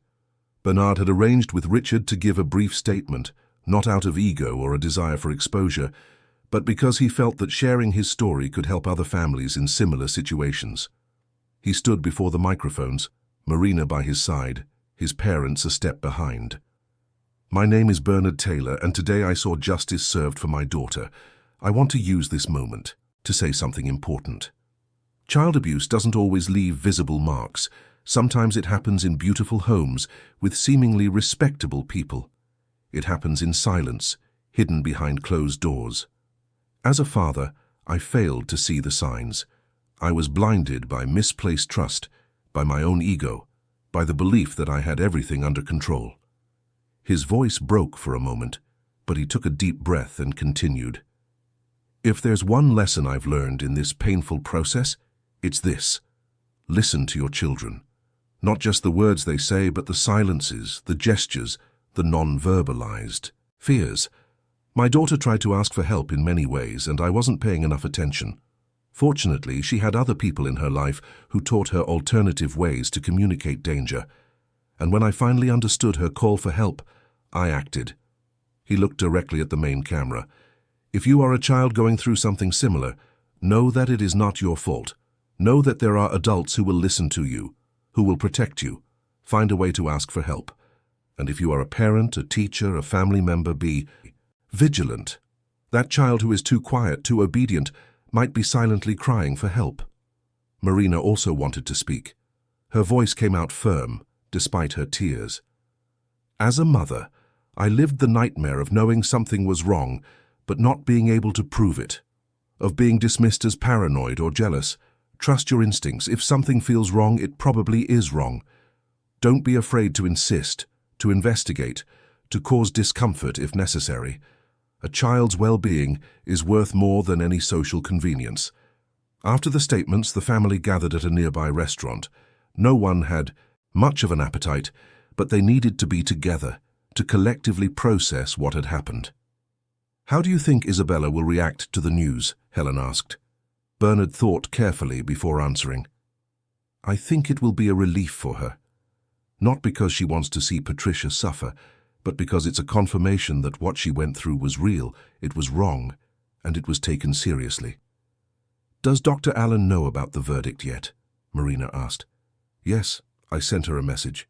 Bernard had arranged with Richard to give a brief statement, not out of ego or a desire for exposure, but because he felt that sharing his story could help other families in similar situations. He stood before the microphones, Marina by his side, his parents a step behind. "My name is Bernard Taylor, and today I saw justice served for my daughter. I want to use this moment to say something important." Child abuse doesn't always leave visible marks. Sometimes it happens in beautiful homes with seemingly respectable people. It happens in silence, hidden behind closed doors. As a father, I failed to see the signs. I was blinded by misplaced trust, by my own ego, by the belief that I had everything under control. His voice broke for a moment, but he took a deep breath and continued. If there's one lesson I've learned in this painful process, it's this. Listen to your children. Not just the words they say, but the silences, the gestures, the non-verbalized fears. My daughter tried to ask for help in many ways, and I wasn't paying enough attention. Fortunately, she had other people in her life who taught her alternative ways to communicate danger. And when I finally understood her call for help, I acted. He looked directly at the main camera. If you are a child going through something similar, know that it is not your fault. Know that there are adults who will listen to you, who will protect you. Find a way to ask for help. And if you are a parent, a teacher, a family member, be vigilant. That child who is too quiet, too obedient, might be silently crying for help. Marina also wanted to speak. Her voice came out firm, despite her tears. As a mother, I lived the nightmare of knowing something was wrong, but not being able to prove it. Of being dismissed as paranoid or jealous. Trust your instincts. If something feels wrong, it probably is wrong. Don't be afraid to insist, to investigate, to cause discomfort if necessary. A child's well-being is worth more than any social convenience. After the statements, the family gathered at a nearby restaurant. No one had much of an appetite, but they needed to be together, to collectively process what had happened. How do you think Isabella will react to the news? Helen asked. Bernard thought carefully before answering. I think it will be a relief for her. Not because she wants to see Patricia suffer, but because it's a confirmation that what she went through was real, it was wrong, and it was taken seriously. Does Dr. Allen know about the verdict yet? Marina asked. Yes, I sent her a message.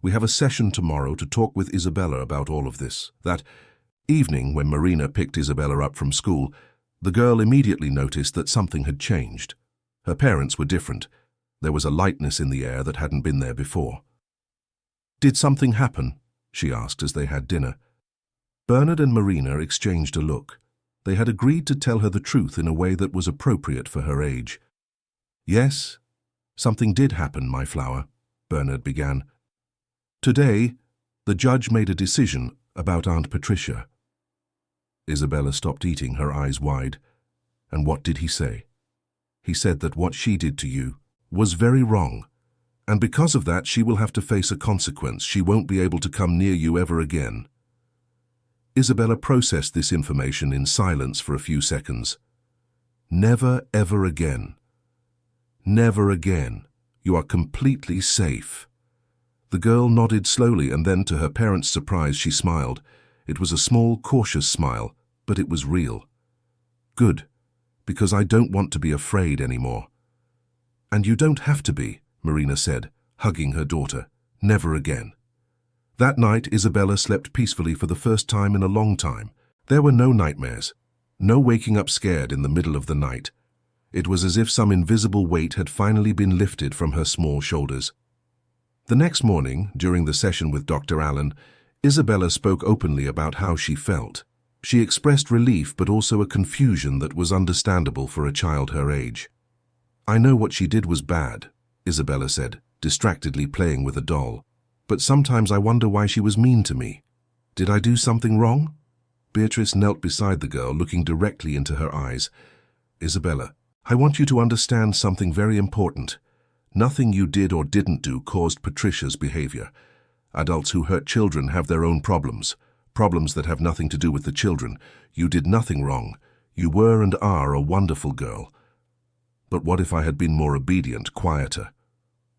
We have a session tomorrow to talk with Isabella about all of this. That evening, when Marina picked Isabella up from school, the girl immediately noticed that something had changed. Her parents were different. There was a lightness in the air that hadn't been there before. Did something happen? She asked as they had dinner. Bernard and Marina exchanged a look. They had agreed to tell her the truth in a way that was appropriate for her age. Yes, something did happen, my flower, Bernard began. Today, the judge made a decision about Aunt Patricia. Isabella stopped eating, her eyes wide. And what did he say? He said that what she did to you was very wrong. And because of that, she will have to face a consequence. She won't be able to come near you ever again. Isabella processed this information in silence for a few seconds. Never, ever again. Never again. You are completely safe. The girl nodded slowly, and then, to her parents' surprise, she smiled. It was a small, cautious smile, but it was real. Good, because I don't want to be afraid anymore. And you don't have to be, Marina said, hugging her daughter. Never again. That night, Isabella slept peacefully for the first time in a long time. There were no nightmares, no waking up scared in the middle of the night. It was as if some invisible weight had finally been lifted from her small shoulders. The next morning, during the session with Dr. Allen, Isabella spoke openly about how she felt. She expressed relief, but also a confusion that was understandable for a child her age. I know what she did was bad, Isabella said, distractedly playing with a doll. But sometimes I wonder why she was mean to me. Did I do something wrong? Beatrice knelt beside the girl, looking directly into her eyes. Isabella, I want you to understand something very important. Nothing you did or didn't do caused Patricia's behavior. Adults who hurt children have their own problems, problems that have nothing to do with the children. You did nothing wrong. You were and are a wonderful girl. But what if I had been more obedient, quieter?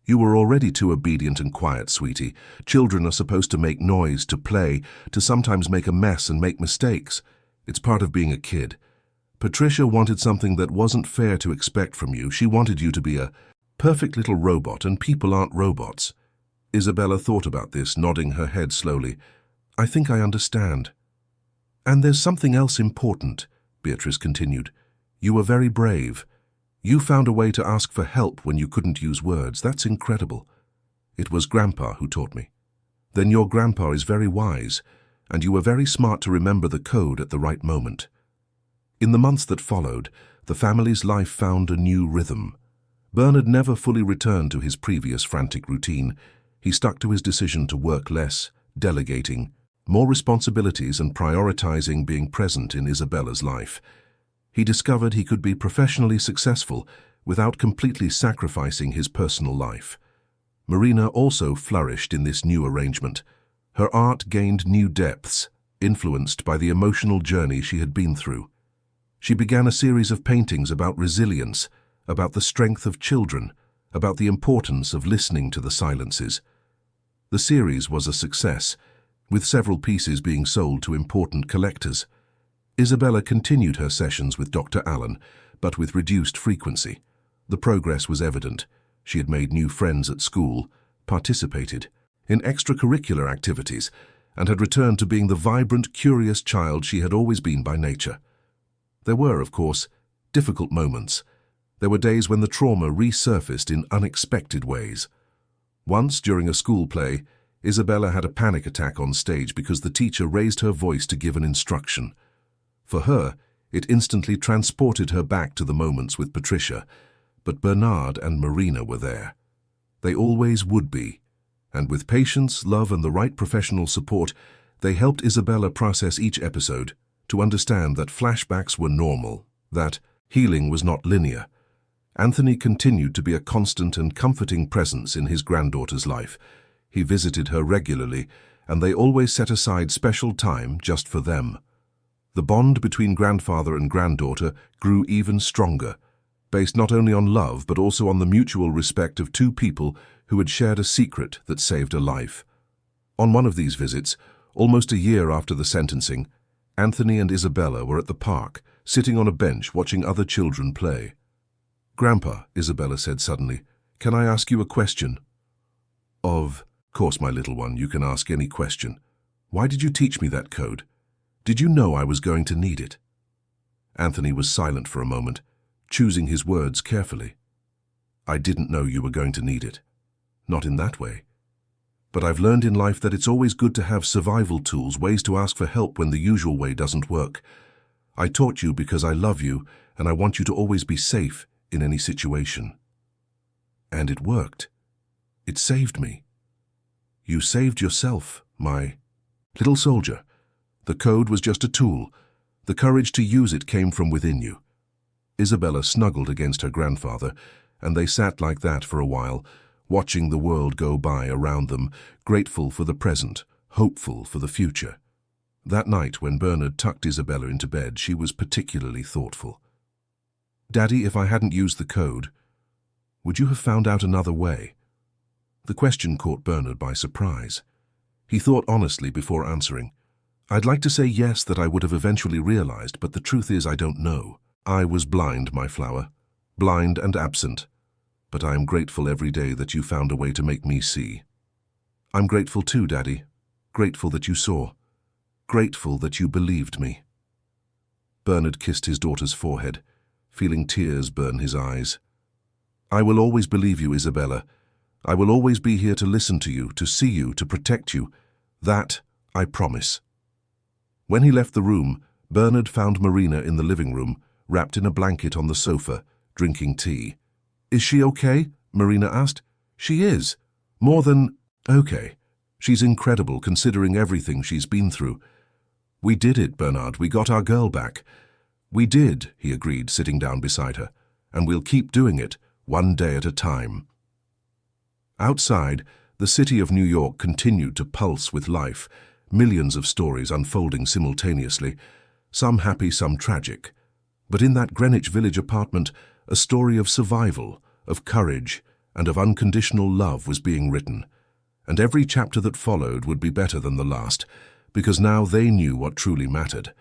You were already too obedient and quiet, sweetie. Children are supposed to make noise, to play, to sometimes make a mess and make mistakes. It's part of being a kid. Patricia wanted something that wasn't fair to expect from you. She wanted you to be a perfect little robot, and people aren't robots. Isabella thought about this, nodding her head slowly. I think I understand. And there's something else important, Beatrice continued. You were very brave. You found a way to ask for help when you couldn't use words. That's incredible. It was Grandpa who taught me. Then your grandpa is very wise, and you were very smart to remember the code at the right moment. In the months that followed, the family's life found a new rhythm. Bernard never fully returned to his previous frantic routine. He stuck to his decision to work less, delegating more responsibilities and prioritizing being present in Isabella's life. He discovered he could be professionally successful without completely sacrificing his personal life. Marina also flourished in this new arrangement. Her art gained new depths, influenced by the emotional journey she had been through. She began a series of paintings about resilience, about the strength of children, about the importance of listening to the silences. The series was a success, with several pieces being sold to important collectors. Isabella continued her sessions with Dr. Allen, but with reduced frequency. The progress was evident. She had made new friends at school, participated in extracurricular activities, and had returned to being the vibrant, curious child she had always been by nature. There were, of course, difficult moments. There were days when the trauma resurfaced in unexpected ways. Once, during a school play, Isabella had a panic attack on stage because the teacher raised her voice to give an instruction. For her, it instantly transported her back to the moments with Patricia, but Bernard and Marina were there. They always would be, and with patience, love, and the right professional support, they helped Isabella process each episode, to understand that flashbacks were normal, that healing was not linear. Anthony continued to be a constant and comforting presence in his granddaughter's life. He visited her regularly, and they always set aside special time just for them. The bond between grandfather and granddaughter grew even stronger, based not only on love but also on the mutual respect of two people who had shared a secret that saved a life. On one of these visits, almost a year after the sentencing, Anthony and Isabella were at the park, sitting on a bench watching other children play. "Grandpa," Isabella said suddenly, "can I ask you a question?" "Of course, my little one, you can ask any question. Why did you teach me that code? Did you know I was going to need it?" Anthony was silent for a moment, choosing his words carefully. "I didn't know you were going to need it. Not in that way. But I've learned in life that it's always good to have survival tools, ways to ask for help when the usual way doesn't work. I taught you because I love you, and I want you to always be safe in any situation." And it worked. It saved me. You saved yourself, my little soldier. The code was just a tool. The courage to use it came from within you. Isabella snuggled against her grandfather, and they sat like that for a while, watching the world go by around them, grateful for the present, hopeful for the future. That night, when Bernard tucked Isabella into bed, she was particularly thoughtful. "Daddy, if I hadn't used the code, would you have found out another way?" The question caught Bernard by surprise. He thought honestly before answering. "I'd like to say yes, that I would have eventually realized, but the truth is I don't know. I was blind, my flower, blind and absent. But I am grateful every day that you found a way to make me see. I'm grateful too, Daddy. Grateful that you saw. Grateful that you believed me." Bernard kissed his daughter's forehead, feeling tears burn his eyes. "I will always believe you, Isabella. I will always be here to listen to you, to see you, to protect you. That I promise." When he left the room, Bernard found Marina in the living room, wrapped in a blanket on the sofa, drinking tea. "Is she okay?" Marina asked. "She is. More than okay. She's incredible considering everything she's been through." "We did it, Bernard. We got our girl back." "We did," he agreed, sitting down beside her. "And we'll keep doing it, one day at a time." Outside, the city of New York continued to pulse with life, millions of stories unfolding simultaneously, some happy, some tragic. But in that Greenwich Village apartment, a story of survival, of courage, and of unconditional love was being written. And every chapter that followed would be better than the last, because now they knew what truly mattered.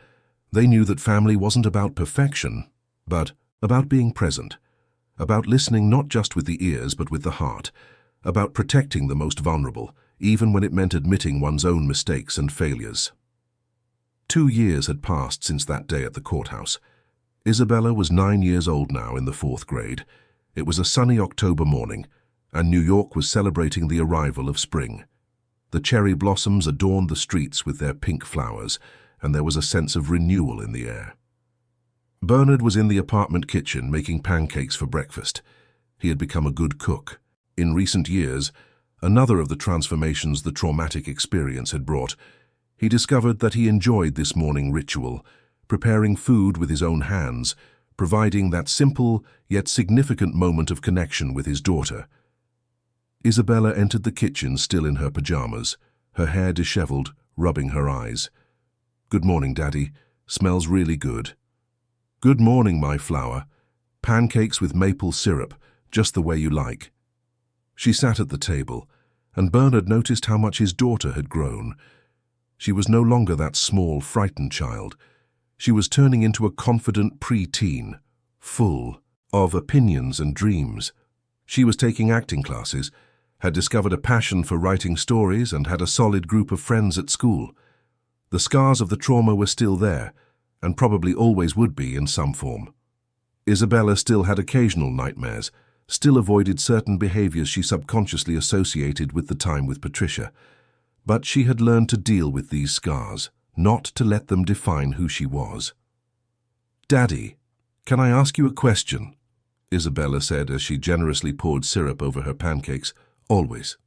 They knew that family wasn't about perfection, but about being present, about listening not just with the ears but with the heart, about protecting the most vulnerable, even when it meant admitting one's own mistakes and failures. 2 years had passed since that day at the courthouse. Isabella was 9 years old now, in the 4th grade. It was a sunny October morning, and New York was celebrating the arrival of spring. The cherry blossoms adorned the streets with their pink flowers, and there was a sense of renewal in the air. Bernard was in the apartment kitchen making pancakes for breakfast. He had become a good cook. In recent years, another of the transformations the traumatic experience had brought, he discovered that he enjoyed this morning ritual, preparing food with his own hands, providing that simple yet significant moment of connection with his daughter. Isabella entered the kitchen still in her pajamas, her hair disheveled, rubbing her eyes. "Good morning, Daddy. Smells really good." "Good morning, my flower. Pancakes with maple syrup, just the way you like." She sat at the table, and Bernard noticed how much his daughter had grown. She was no longer that small, frightened child. She was turning into a confident pre-teen, full of opinions and dreams. She was taking acting classes, had discovered a passion for writing stories, and had a solid group of friends at school. The scars of the trauma were still there, and probably always would be in some form. Isabella still had occasional nightmares, still avoided certain behaviors she subconsciously associated with the time with Patricia. But she had learned to deal with these scars, not to let them define who she was. "Daddy, can I ask you a question?" Isabella said as she generously poured syrup over her pancakes. "Always."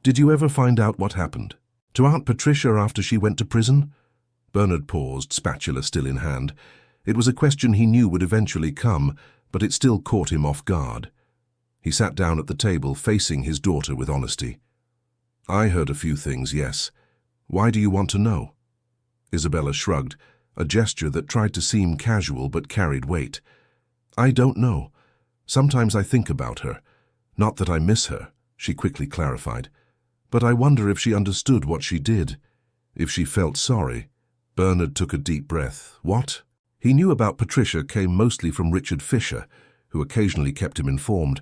"Did you ever find out what happened to Aunt Patricia after she went to prison?" Bernard paused, spatula still in hand. It was a question he knew would eventually come, but it still caught him off guard. He sat down at the table, facing his daughter with honesty. "I heard a few things, yes. Why do you want to know?" Isabella shrugged, a gesture that tried to seem casual but carried weight. "I don't know. Sometimes I think about her. Not that I miss her," she quickly clarified. "But I wonder if she understood what she did, if she felt sorry." Bernard took a deep breath. What? He knew about Patricia came mostly from Richard Fisher, who occasionally kept him informed.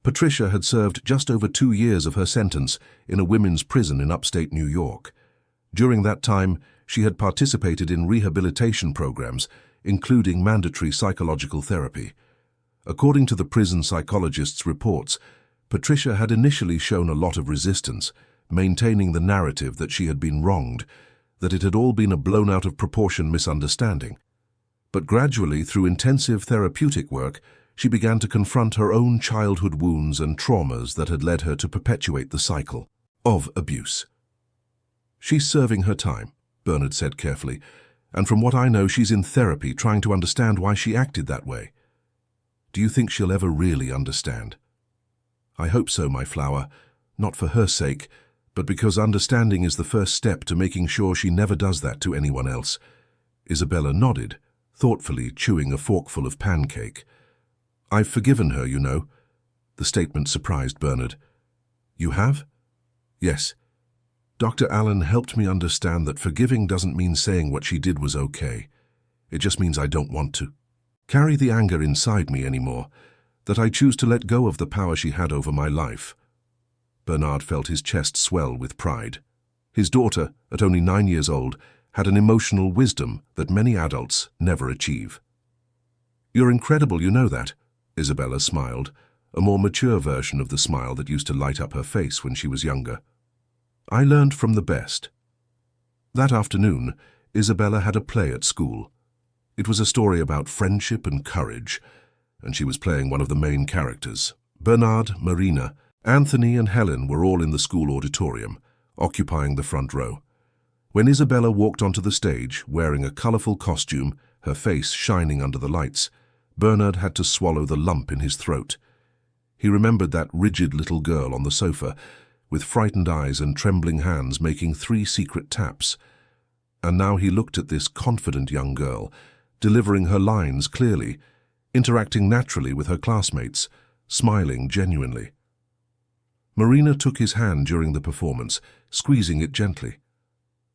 Patricia had served just over 2 years of her sentence in a women's prison in upstate New York. During that time, she had participated in rehabilitation programs, including mandatory psychological therapy. According to the prison psychologist's reports, Patricia had initially shown a lot of resistance, maintaining the narrative that she had been wronged, that it had all been a blown-out-of-proportion misunderstanding. But gradually, through intensive therapeutic work, she began to confront her own childhood wounds and traumas that had led her to perpetuate the cycle of abuse. "She's serving her time," Bernard said carefully, "and from what I know, she's in therapy trying to understand why she acted that way. Do you think she'll ever really understand?" "I hope so, my flower, not for her sake, but because understanding is the first step to making sure she never does that to anyone else." Isabella nodded, thoughtfully chewing a forkful of pancake. "I've forgiven her, you know." The statement surprised Bernard. "You have?" "Yes. Dr. Allen helped me understand that forgiving doesn't mean saying what she did was okay. It just means I don't want to carry the anger inside me anymore, that I choose to let go of the power she had over my life." Bernard felt his chest swell with pride. His daughter, at only 9 years old, had an emotional wisdom that many adults never achieve. "You're incredible, you know that," Isabella smiled, a more mature version of the smile that used to light up her face when she was younger. "I learned from the best." That afternoon, Isabella had a play at school. It was a story about friendship and courage, and she was playing one of the main characters. Bernard, Marina, Anthony, and Helen were all in the school auditorium, occupying the front row. When Isabella walked onto the stage, wearing a colorful costume, her face shining under the lights, Bernard had to swallow the lump in his throat. He remembered that rigid little girl on the sofa, with frightened eyes and trembling hands making 3 secret taps. And now he looked at this confident young girl, delivering her lines clearly, interacting naturally with her classmates, smiling genuinely. Marina took his hand during the performance, squeezing it gently.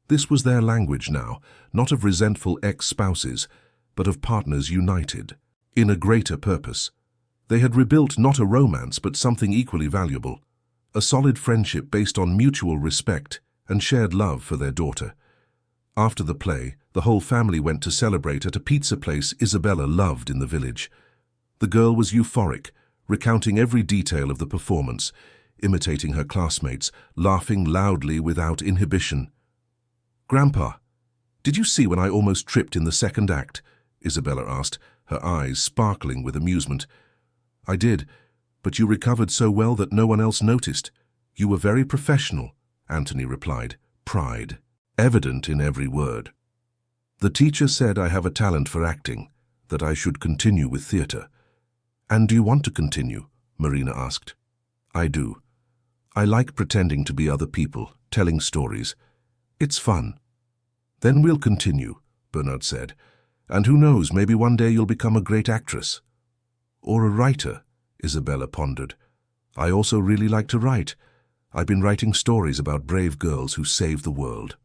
This was their language now, not of resentful ex-spouses, but of partners united, in a greater purpose. They had rebuilt not a romance, but something equally valuable, a solid friendship based on mutual respect and shared love for their daughter. After the play, The whole family went to celebrate at a pizza place Isabella loved in the village. The girl was euphoric, recounting every detail of the performance, imitating her classmates, laughing loudly without inhibition. "Grandpa, did you see when I almost tripped in the second act?" Isabella asked, her eyes sparkling with amusement. "I did, but you recovered so well that no one else noticed. You were very professional," Anthony replied, pride evident in every word. "The teacher said I have a talent for acting, that I should continue with theatre." "And do you want to continue?" Marina asked. "I do. I like pretending to be other people, telling stories. It's fun." "Then we'll continue," Bernard said. "And who knows, maybe one day you'll become a great actress." "Or a writer," Isabella pondered. "I also really like to write. I've been writing stories about brave girls who save the world."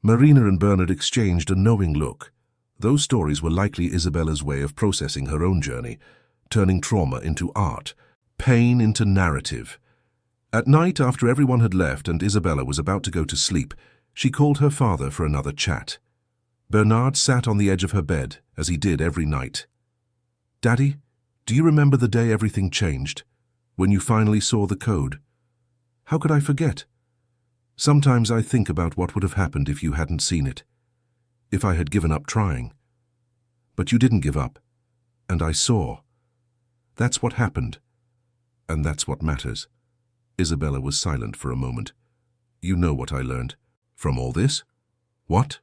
Marina and Bernard exchanged a knowing look. Those stories were likely Isabella's way of processing her own journey, turning trauma into art, pain into narrative. At night, after everyone had left and Isabella was about to go to sleep, she called her father for another chat. Bernard sat on the edge of her bed, as he did every night. "Daddy, do you remember the day everything changed? When you finally saw the code?" "How could I forget? Sometimes I think about what would have happened if you hadn't seen it. If I had given up trying. But you didn't give up. And I saw. That's what happened. And that's what matters." Isabella was silent for a moment. "You know what I learned from all this?" "What?"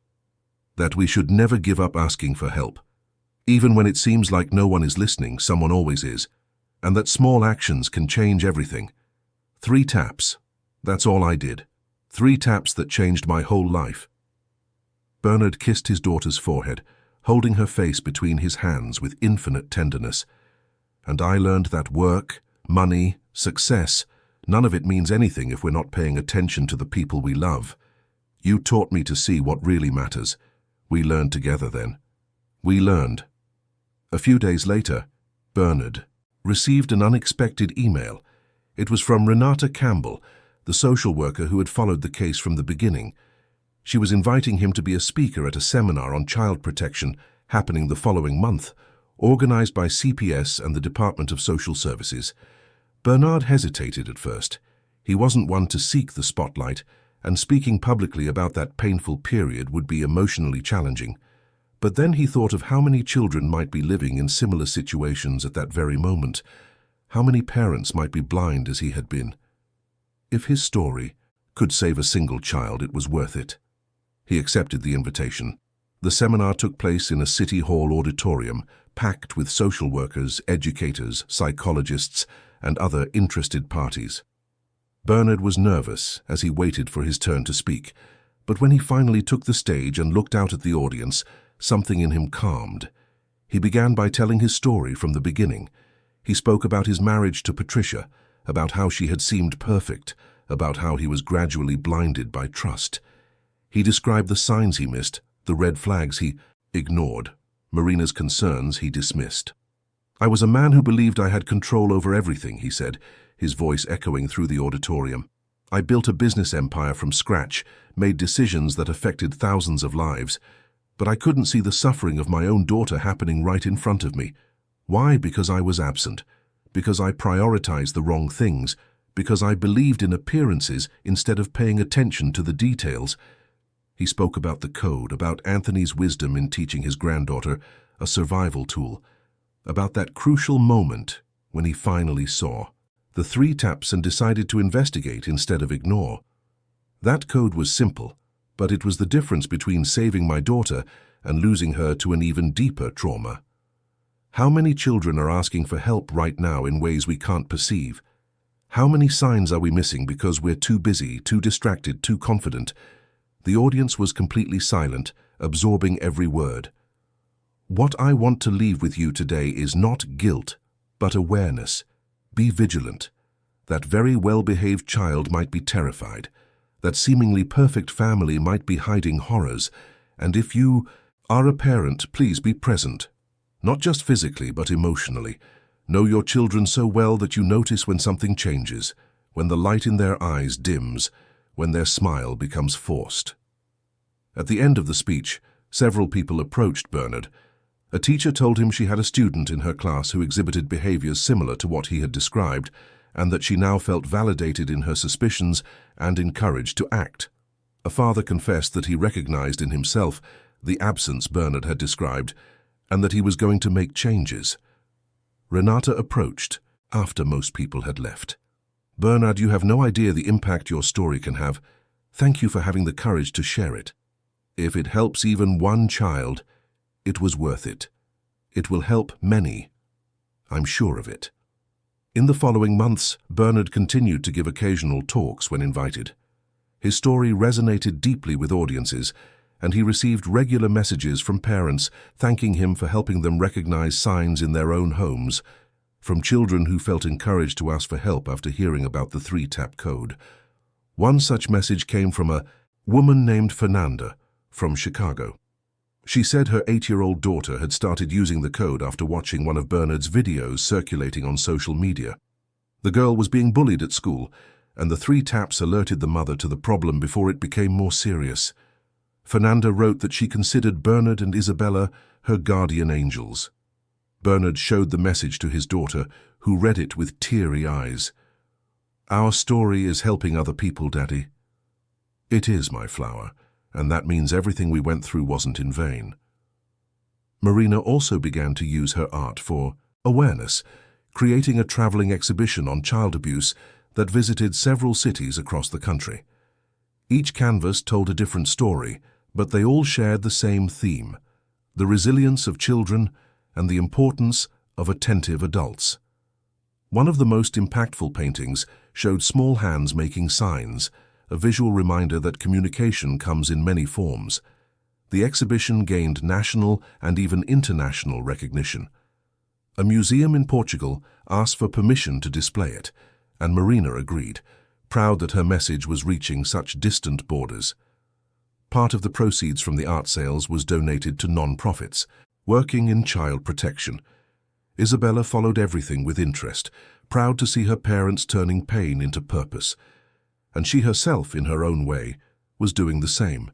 "That we should never give up asking for help. Even when it seems like no one is listening, someone always is. And that small actions can change everything. 3 taps. That's all I did. 3 taps that changed my whole life." Bernard kissed his daughter's forehead, holding her face between his hands with infinite tenderness. "And I learned that work, money, success, none of it means anything if we're not paying attention to the people we love. You taught me to see what really matters. We learned together then. We learned." A few days later, Bernard received an unexpected email. It was from Renata Campbell, the social worker who had followed the case from the beginning. She was inviting him to be a speaker at a seminar on child protection happening the following month, organized by CPS and the Department of Social Services. Bernard hesitated at first. He wasn't one to seek the spotlight, and speaking publicly about that painful period would be emotionally challenging. But then he thought of how many children might be living in similar situations at that very moment. How many parents might be blind as he had been. If his story could save a single child, it was worth it. He accepted the invitation. The seminar took place in a city hall auditorium, packed with social workers, educators, psychologists, and other interested parties. Bernard was nervous as he waited for his turn to speak, but when he finally took the stage and looked out at the audience, something in him calmed. He began by telling his story from the beginning. He spoke about his marriage to Patricia, about how she had seemed perfect, about how he was gradually blinded by trust. He described the signs he missed, the red flags he ignored, Marina's concerns he dismissed. "I was a man who believed I had control over everything," he said, his voice echoing through the auditorium. "I built a business empire from scratch, made decisions that affected thousands of lives. But I couldn't see the suffering of my own daughter happening right in front of me. Why? Because I was absent. Because I prioritized the wrong things. Because I believed in appearances instead of paying attention to the details." He spoke about the code, about Anthony's wisdom in teaching his granddaughter a survival tool, about that crucial moment when he finally saw the 3 taps and decided to investigate instead of ignore. That code was simple, but it was the difference between saving my daughter and losing her to an even deeper trauma. How many children are asking for help right now in ways we can't perceive? How many signs are we missing because we're too busy, too distracted, too confident? The audience was completely silent, absorbing every word. "What I want to leave with you today is not guilt, but awareness. Be vigilant. That very well-behaved child might be terrified. That seemingly perfect family might be hiding horrors. And if you are a parent, please be present. Not just physically, but emotionally. Know your children so well that you notice when something changes, when the light in their eyes dims, when their smile becomes forced." At the end of the speech, Several people approached Bernard. A teacher told him she had a student in her class who exhibited behaviors similar to what he had described, and that she now felt validated in her suspicions and encouraged to act. A father confessed that he recognized in himself the absence Bernard had described, and that he was going to make changes. Renata approached after most people had left. "Bernard, you have no idea the impact your story can have. Thank you for having the courage to share it. If it helps even one child, it was worth it. It will help many. I'm sure of it." In the following months, Bernard continued to give occasional talks when invited. His story resonated deeply with audiences, and he received regular messages from parents thanking him for helping them recognize signs in their own homes, from children who felt encouraged to ask for help after hearing about the 3-tap code. One such message came from a woman named Fernanda from Chicago. She said her 8-year-old daughter had started using the code after watching one of Bernard's videos circulating on social media. The girl was being bullied at school, and the 3 taps alerted the mother to the problem before it became more serious. Fernanda wrote that she considered Bernard and Isabella her guardian angels. Bernard showed the message to his daughter, who read it with teary eyes. "Our story is helping other people, Daddy." "It is, my flower, and that means everything we went through wasn't in vain." Marina also began to use her art for awareness, creating a traveling exhibition on child abuse that visited several cities across the country. Each canvas told a different story, but they all shared the same theme: the resilience of children and the importance of attentive adults. One of the most impactful paintings showed small hands making signs, a visual reminder that communication comes in many forms. The exhibition gained national and even international recognition. A museum in Portugal asked for permission to display it, and Marina agreed, proud that her message was reaching such distant borders. Part of the proceeds from the art sales was donated to non-profits working in child protection. Isabella followed everything with interest, proud to see her parents turning pain into purpose. And she herself, in her own way, was doing the same.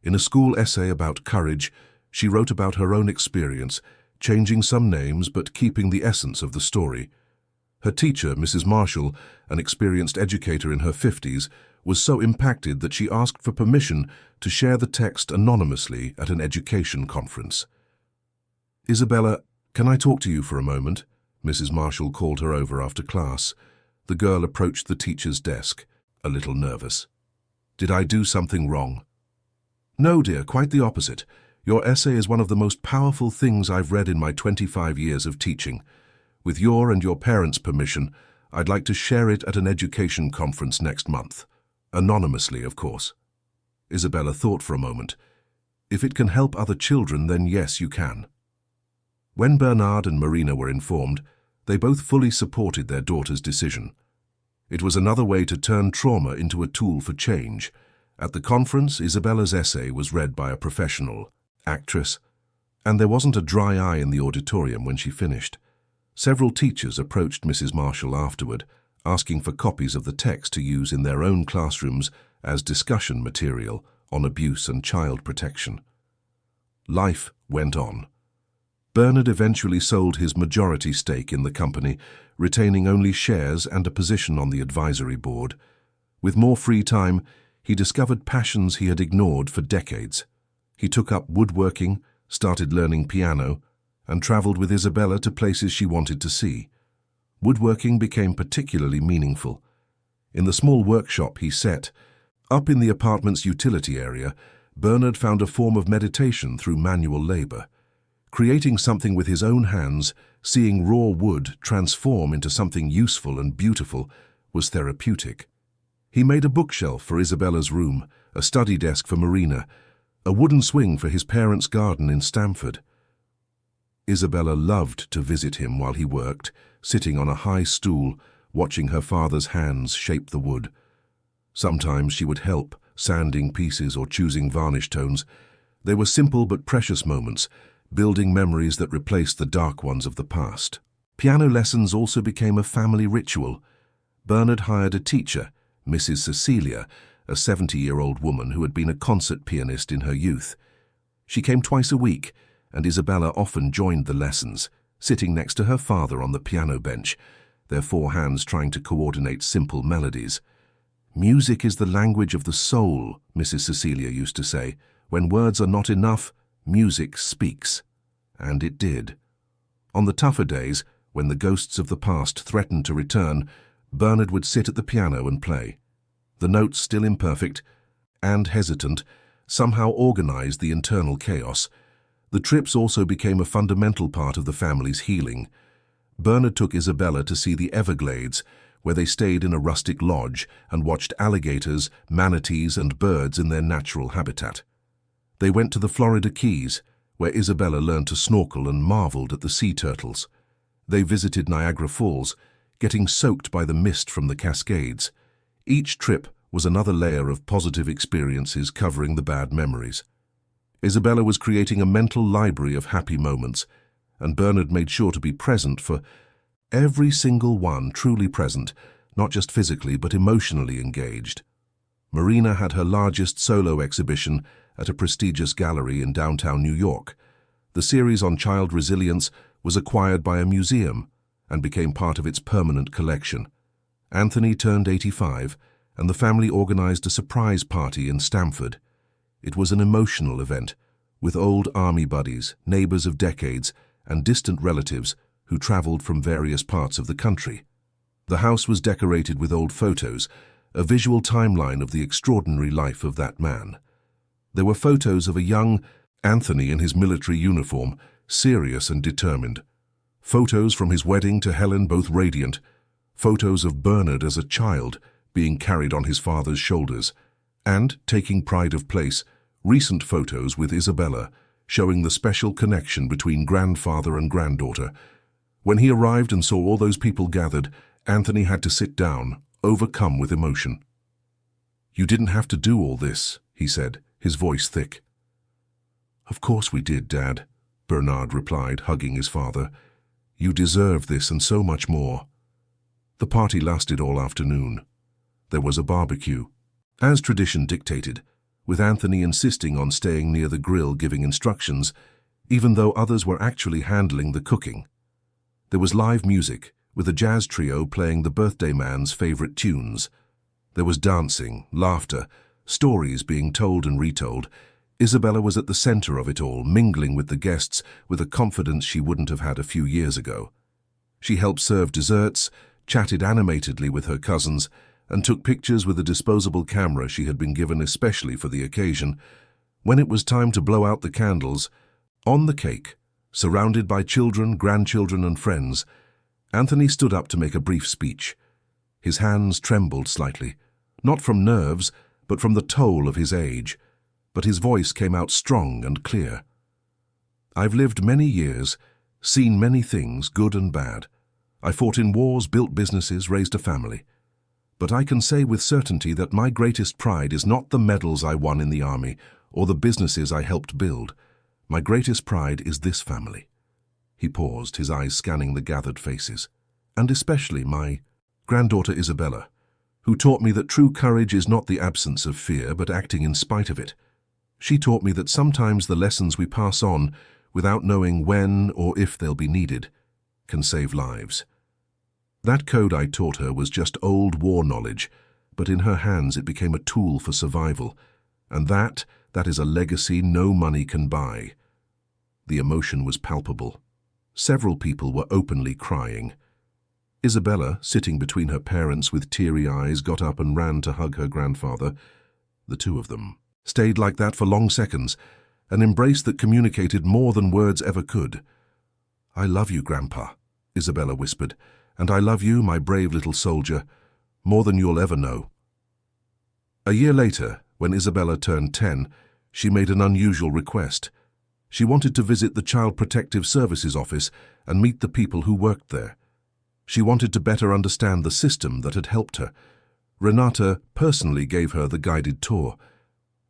In a school essay about courage, she wrote about her own experience, changing some names but keeping the essence of the story. Her teacher, Mrs. Marshall, an experienced educator in her 50s, was so impacted that she asked for permission to share the text anonymously at an education conference. "Isabella, can I talk to you for a moment?" Mrs. Marshall called her over after class. The girl approached the teacher's desk, a little nervous. "Did I do something wrong?" "No, dear, quite the opposite. Your essay is one of the most powerful things I've read in my 25 years of teaching. With your and your parents' permission, I'd like to share it at an education conference next month. Anonymously, of course." Isabella thought for a moment. "If it can help other children, then yes, you can." When Bernard and Marina were informed, they both fully supported their daughter's decision. It was another way to turn trauma into a tool for change. At the conference, Isabella's essay was read by a professional actress, and there wasn't a dry eye in the auditorium when she finished. Several teachers approached Mrs. Marshall afterward, asking for copies of the text to use in their own classrooms as discussion material on abuse and child protection. Life went on. Bernard eventually sold his majority stake in the company, retaining only shares and a position on the advisory board. With more free time, he discovered passions he had ignored for decades. He took up woodworking, started learning piano, and traveled with Isabella to places she wanted to see. Woodworking became particularly meaningful. In the small workshop he set, up in the apartment's utility area, Bernard found a form of meditation through manual labor. Creating something with his own hands, seeing raw wood transform into something useful and beautiful, was therapeutic. He made a bookshelf for Isabella's room, a study desk for Marina, a wooden swing for his parents' garden in Stamford. Isabella loved to visit him while he worked, sitting on a high stool, watching her father's hands shape the wood. Sometimes she would help, sanding pieces or choosing varnish tones. They were simple but precious moments, building memories that replaced the dark ones of the past. Piano lessons also became a family ritual. Bernard hired a teacher, Mrs. Cecilia, a 70-year-old woman who had been a concert pianist in her youth. She came twice a week, and Isabella often joined the lessons, sitting next to her father on the piano bench, their four hands trying to coordinate simple melodies. "Music is the language of the soul," Mrs. Cecilia used to say. "When words are not enough, music speaks." And it did. On the tougher days, when the ghosts of the past threatened to return, Bernard would sit at the piano and play. The notes, still imperfect and hesitant, somehow organized the internal chaos. The trips also became a fundamental part of the family's healing. Bernard took Isabella to see the Everglades, where they stayed in a rustic lodge and watched alligators, manatees, and birds in their natural habitat. They went to the Florida Keys, where Isabella learned to snorkel and marveled at the sea turtles. They visited Niagara Falls, getting soaked by the mist from the Cascades. Each trip was another layer of positive experiences covering the bad memories. Isabella was creating a mental library of happy moments, and Bernard made sure to be present for every single one, truly present, not just physically but emotionally engaged. Marina had her largest solo exhibition at a prestigious gallery in downtown New York. The series on child resilience was acquired by a museum and became part of its permanent collection. Anthony turned 85, and the family organized a surprise party in Stamford. It was an emotional event, with old army buddies, neighbors of decades, and distant relatives who traveled from various parts of the country. The house was decorated with old photos, a visual timeline of the extraordinary life of that man. There were photos of a young Anthony in his military uniform, serious and determined. Photos from his wedding to Helen, both radiant. Photos of Bernard as a child, being carried on his father's shoulders. And, taking pride of place, recent photos with Isabella, showing the special connection between grandfather and granddaughter. When he arrived and saw all those people gathered, Anthony had to sit down, overcome with emotion. "You didn't have to do all this," he said, his voice thick. "Of course we did, Dad," Bernard replied, hugging his father. "You deserve this and so much more." The party lasted all afternoon. There was a barbecue, as tradition dictated, with Anthony insisting on staying near the grill giving instructions, even though others were actually handling the cooking. There was live music, with a jazz trio playing the birthday man's favorite tunes. There was dancing, laughter, stories being told and retold. Isabella was at the center of it all, mingling with the guests with a confidence she wouldn't have had a few years ago. She helped serve desserts, chatted animatedly with her cousins, and took pictures with a disposable camera she had been given especially for the occasion. When it was time to blow out the candles, on the cake, surrounded by children, grandchildren, and friends, Anthony stood up to make a brief speech. His hands trembled slightly, not from nerves, but from the toll of his age, but his voice came out strong and clear. "I've lived many years, seen many things, good and bad. I fought in wars, built businesses, raised a family. But I can say with certainty that my greatest pride is not the medals I won in the army or the businesses I helped build. My greatest pride is this family." He paused, his eyes scanning the gathered faces. "And especially my granddaughter Isabella, who taught me that true courage is not the absence of fear, but acting in spite of it. She taught me that sometimes the lessons we pass on, without knowing when or if they'll be needed, can save lives. That code I taught her was just old war knowledge, but in her hands it became a tool for survival, and that is a legacy no money can buy." The emotion was palpable. Several people were openly crying. Isabella, sitting between her parents with teary eyes, got up and ran to hug her grandfather. The two of them stayed like that for long seconds, an embrace that communicated more than words ever could. "I love you, Grandpa," Isabella whispered, "and I love you, my brave little soldier, more than you'll ever know." A year later, when Isabella turned 10, she made an unusual request. She wanted to visit the Child Protective Services office and meet the people who worked there. She wanted to better understand the system that had helped her. Renata personally gave her the guided tour.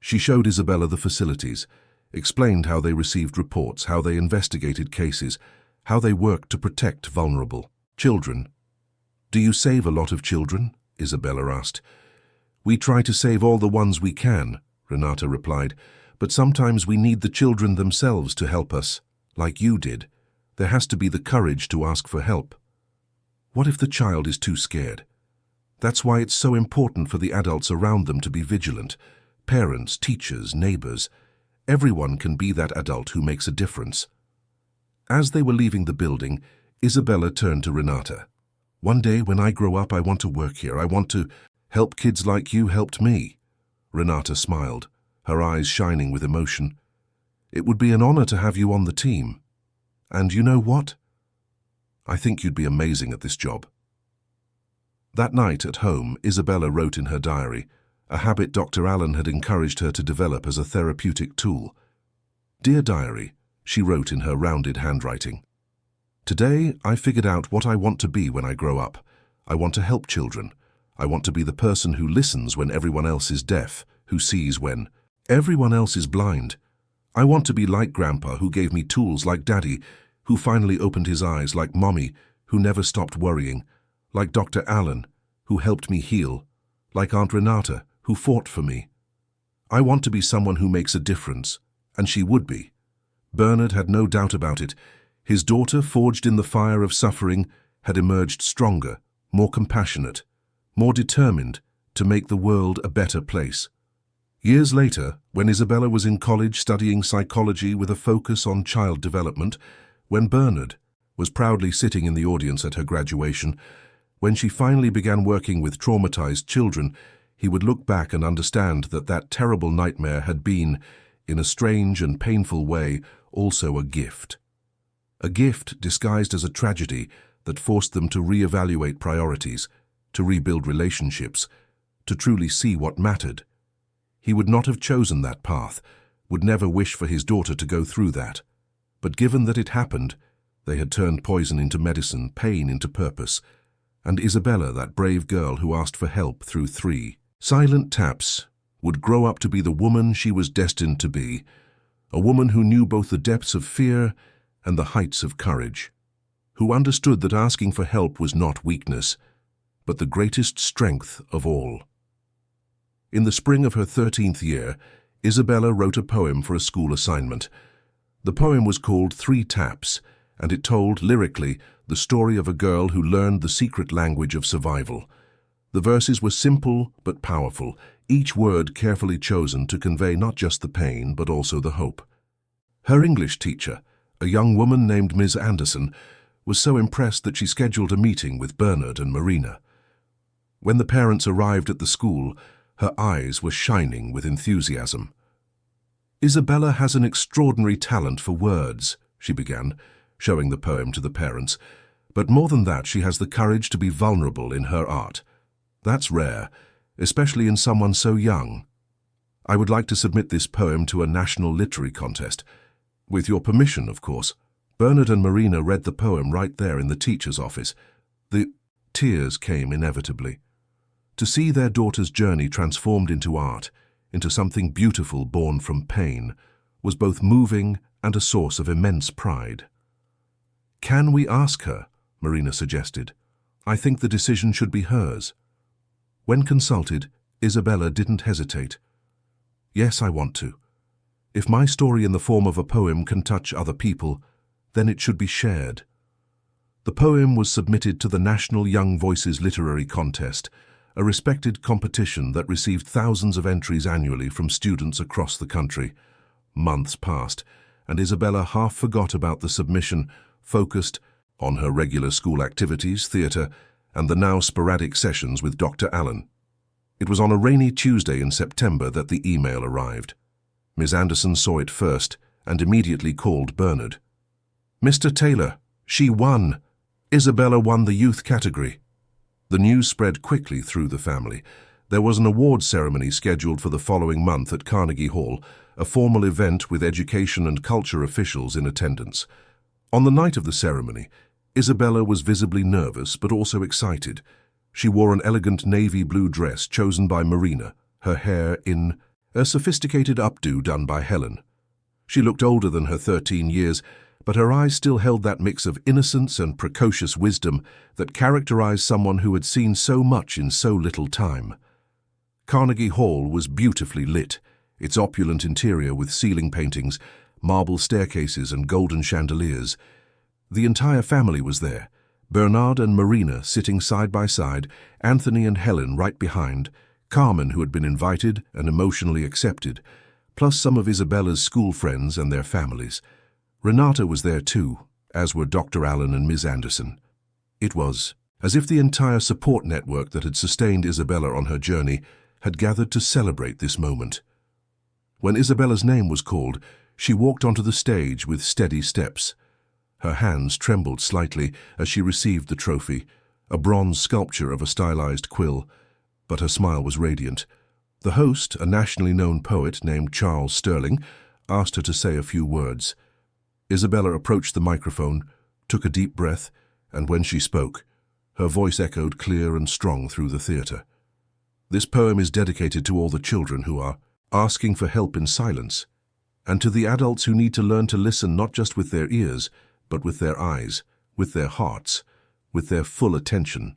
She showed Isabella the facilities, explained how they received reports, how they investigated cases, how they worked to protect vulnerable children. "Do you save a lot of children?" Isabella asked. "We try to save all the ones we can," Renata replied, But sometimes we need the children themselves to help us, like you did. There has to be the courage to ask for help. What if the child is too scared? That's why it's so important for the adults around them to be vigilant. Parents, teachers, neighbors. Everyone can be that adult who makes a difference. As they were leaving the building, Isabella turned to Renata. One day when I grow up, I want to work here. I want to help kids like you helped me. Renata smiled, her eyes shining with emotion. It would be an honor to have you on the team. And you know what? I think you'd be amazing at this job. That night at home, Isabella wrote in her diary, a habit Dr. Allen had encouraged her to develop as a therapeutic tool. Dear Diary, she wrote in her rounded handwriting. Today, I figured out what I want to be when I grow up. I want to help children. I want to be the person who listens when everyone else is deaf, who sees when everyone else is blind. I want to be like Grandpa, who gave me tools, like Daddy, who finally opened his eyes, like Mommy, who never stopped worrying, like Dr. Allen, who helped me heal, like Aunt Renata, who fought for me. I want to be someone who makes a difference, and she would be. Bernard had no doubt about it. His daughter, forged in the fire of suffering, had emerged stronger, more compassionate, more determined to make the world a better place. Years later, when Isabella was in college studying psychology with a focus on child development, when Bernard was proudly sitting in the audience at her graduation, when she finally began working with traumatized children, he would look back and understand that that terrible nightmare had been, in a strange and painful way, also a gift. A gift disguised as a tragedy that forced them to reevaluate priorities, to rebuild relationships, to truly see what mattered. He would not have chosen that path, would never wish for his daughter to go through that. But given that it happened, they had turned poison into medicine, pain into purpose. And Isabella, that brave girl who asked for help through 3 silent taps, would grow up to be the woman she was destined to be, a woman who knew both the depths of fear and the heights of courage, who understood that asking for help was not weakness, but the greatest strength of all. In the spring of her 13th year, Isabella wrote a poem for a school assignment. The poem was called 3 Taps, and it told, lyrically, the story of a girl who learned the secret language of survival. The verses were simple but powerful, each word carefully chosen to convey not just the pain but also the hope. Her English teacher, a young woman named Ms. Anderson, was so impressed that she scheduled a meeting with Bernard and Marina. When the parents arrived at the school, her eyes were shining with enthusiasm. "Isabella has an extraordinary talent for words," she began, showing the poem to the parents. "But more than that, she has the courage to be vulnerable in her art. That's rare, especially in someone so young. I would like to submit this poem to a national literary contest. With your permission, of course." Bernard and Marina read the poem right there in the teacher's office. The tears came inevitably. To see their daughter's journey transformed into art, into something beautiful born from pain, was both moving and a source of immense pride. "Can we ask her?" Marina suggested. "I think the decision should be hers." When consulted, Isabella didn't hesitate. "Yes, I want to. If my story in the form of a poem can touch other people, then it should be shared." The poem was submitted to the National Young Voices Literary Contest, a respected competition that received thousands of entries annually from students across the country. Months passed, and Isabella half forgot about the submission, focused on her regular school activities, theatre, and the now sporadic sessions with Dr. Allen. It was on a rainy Tuesday in September that the email arrived. Ms. Anderson saw it first and immediately called Bernard. "Mr. Taylor, she won! Isabella won the youth category." The news spread quickly through the family. There was an awards ceremony scheduled for the following month at Carnegie Hall, a formal event with education and culture officials in attendance. On the night of the ceremony, Isabella was visibly nervous but also excited. She wore an elegant navy blue dress chosen by Marina, her hair in a sophisticated updo done by Helen. She looked older than her 13 years, but her eyes still held that mix of innocence and precocious wisdom that characterized someone who had seen so much in so little time. Carnegie Hall was beautifully lit, its opulent interior with ceiling paintings, marble staircases and golden chandeliers. The entire family was there, Bernard and Marina sitting side by side, Anthony and Helen right behind, Carmen, who had been invited and emotionally accepted, plus some of Isabella's school friends and their families. Renata was there too, as were Dr. Allen and Ms. Anderson. It was as if the entire support network that had sustained Isabella on her journey had gathered to celebrate this moment. When Isabella's name was called, she walked onto the stage with steady steps. Her hands trembled slightly as she received the trophy, a bronze sculpture of a stylized quill, but her smile was radiant. The host, a nationally known poet named Charles Sterling, asked her to say a few words. Isabella approached the microphone, took a deep breath, and when she spoke, her voice echoed clear and strong through the theatre. This poem is dedicated to all the children who are asking for help in silence, and to the adults who need to learn to listen not just with their ears, but with their eyes, with their hearts, with their full attention.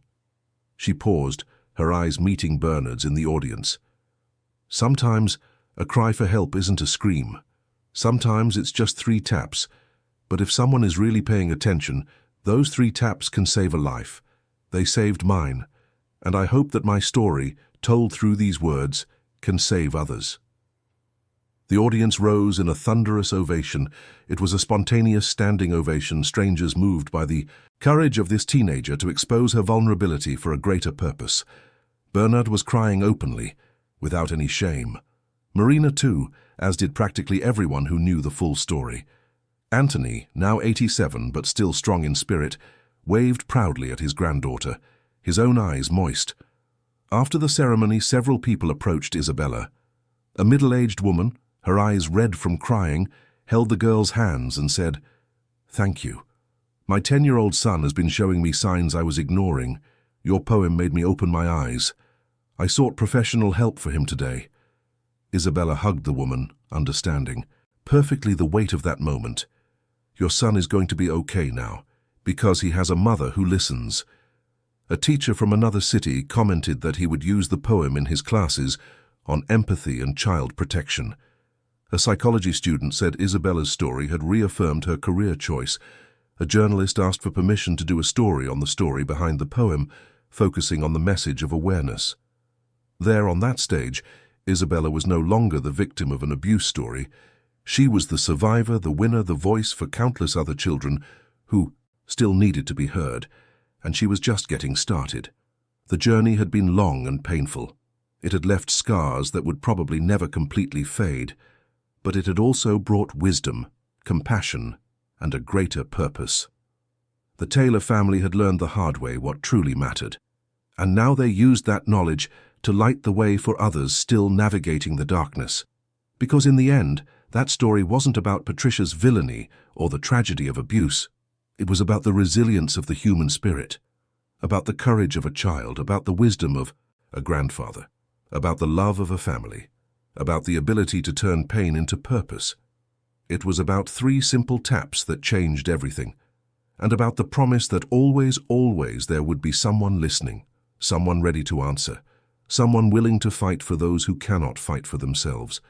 She paused, her eyes meeting Bernard's in the audience. Sometimes a cry for help isn't a scream. Sometimes it's just 3 taps. But if someone is really paying attention, those 3 taps can save a life. They saved mine, and I hope that my story, told through these words, can save others. The audience rose in a thunderous ovation. It was a spontaneous standing ovation, strangers moved by the courage of this teenager to expose her vulnerability for a greater purpose. Bernard was crying openly, without any shame. Marina too, as did practically everyone who knew the full story. Anthony, now 87 but still strong in spirit, waved proudly at his granddaughter, his own eyes moist. After the ceremony, several people approached Isabella. A middle-aged woman, her eyes red from crying, held the girl's hands and said, "Thank you. My 10-year-old son has been showing me signs I was ignoring. Your poem made me open my eyes. I sought professional help for him today." Isabella hugged the woman, understanding perfectly the weight of that moment. "Your son is going to be okay now, because he has a mother who listens." A teacher from another city commented that he would use the poem in his classes on empathy and child protection. A psychology student said Isabella's story had reaffirmed her career choice. A journalist asked for permission to do a story on the story behind the poem, focusing on the message of awareness. There on that stage, Isabella was no longer the victim of an abuse story. She was the survivor, the winner, the voice for countless other children who still needed to be heard, and she was just getting started. The journey had been long and painful. It had left scars that would probably never completely fade, but it had also brought wisdom, compassion, and a greater purpose. The Taylor family had learned the hard way what truly mattered, and now they used that knowledge to light the way for others still navigating the darkness. Because in the end, that story wasn't about Patricia's villainy or the tragedy of abuse. It was about the resilience of the human spirit, about the courage of a child, about the wisdom of a grandfather, about the love of a family, about the ability to turn pain into purpose. It was about 3 simple taps that changed everything, and about the promise that always, always there would be someone listening, someone ready to answer, someone willing to fight for those who cannot fight for themselves.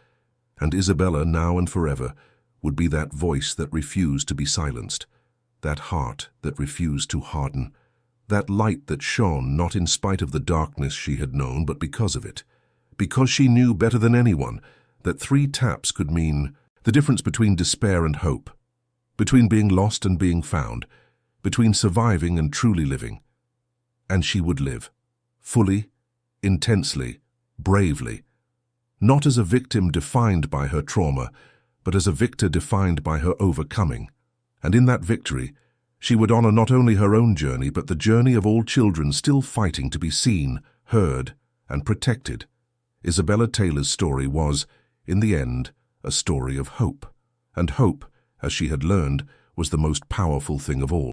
And Isabella, now and forever, would be that voice that refused to be silenced, that heart that refused to harden, that light that shone not in spite of the darkness she had known, but because of it. Because she knew better than anyone that 3 taps could mean the difference between despair and hope, between being lost and being found, between surviving and truly living. And she would live, fully, intensely, bravely, not as a victim defined by her trauma, but as a victor defined by her overcoming. And in that victory, she would honor not only her own journey, but the journey of all children still fighting to be seen, heard, and protected. Isabella Taylor's story was, in the end, a story of hope. And hope, as she had learned, was the most powerful thing of all.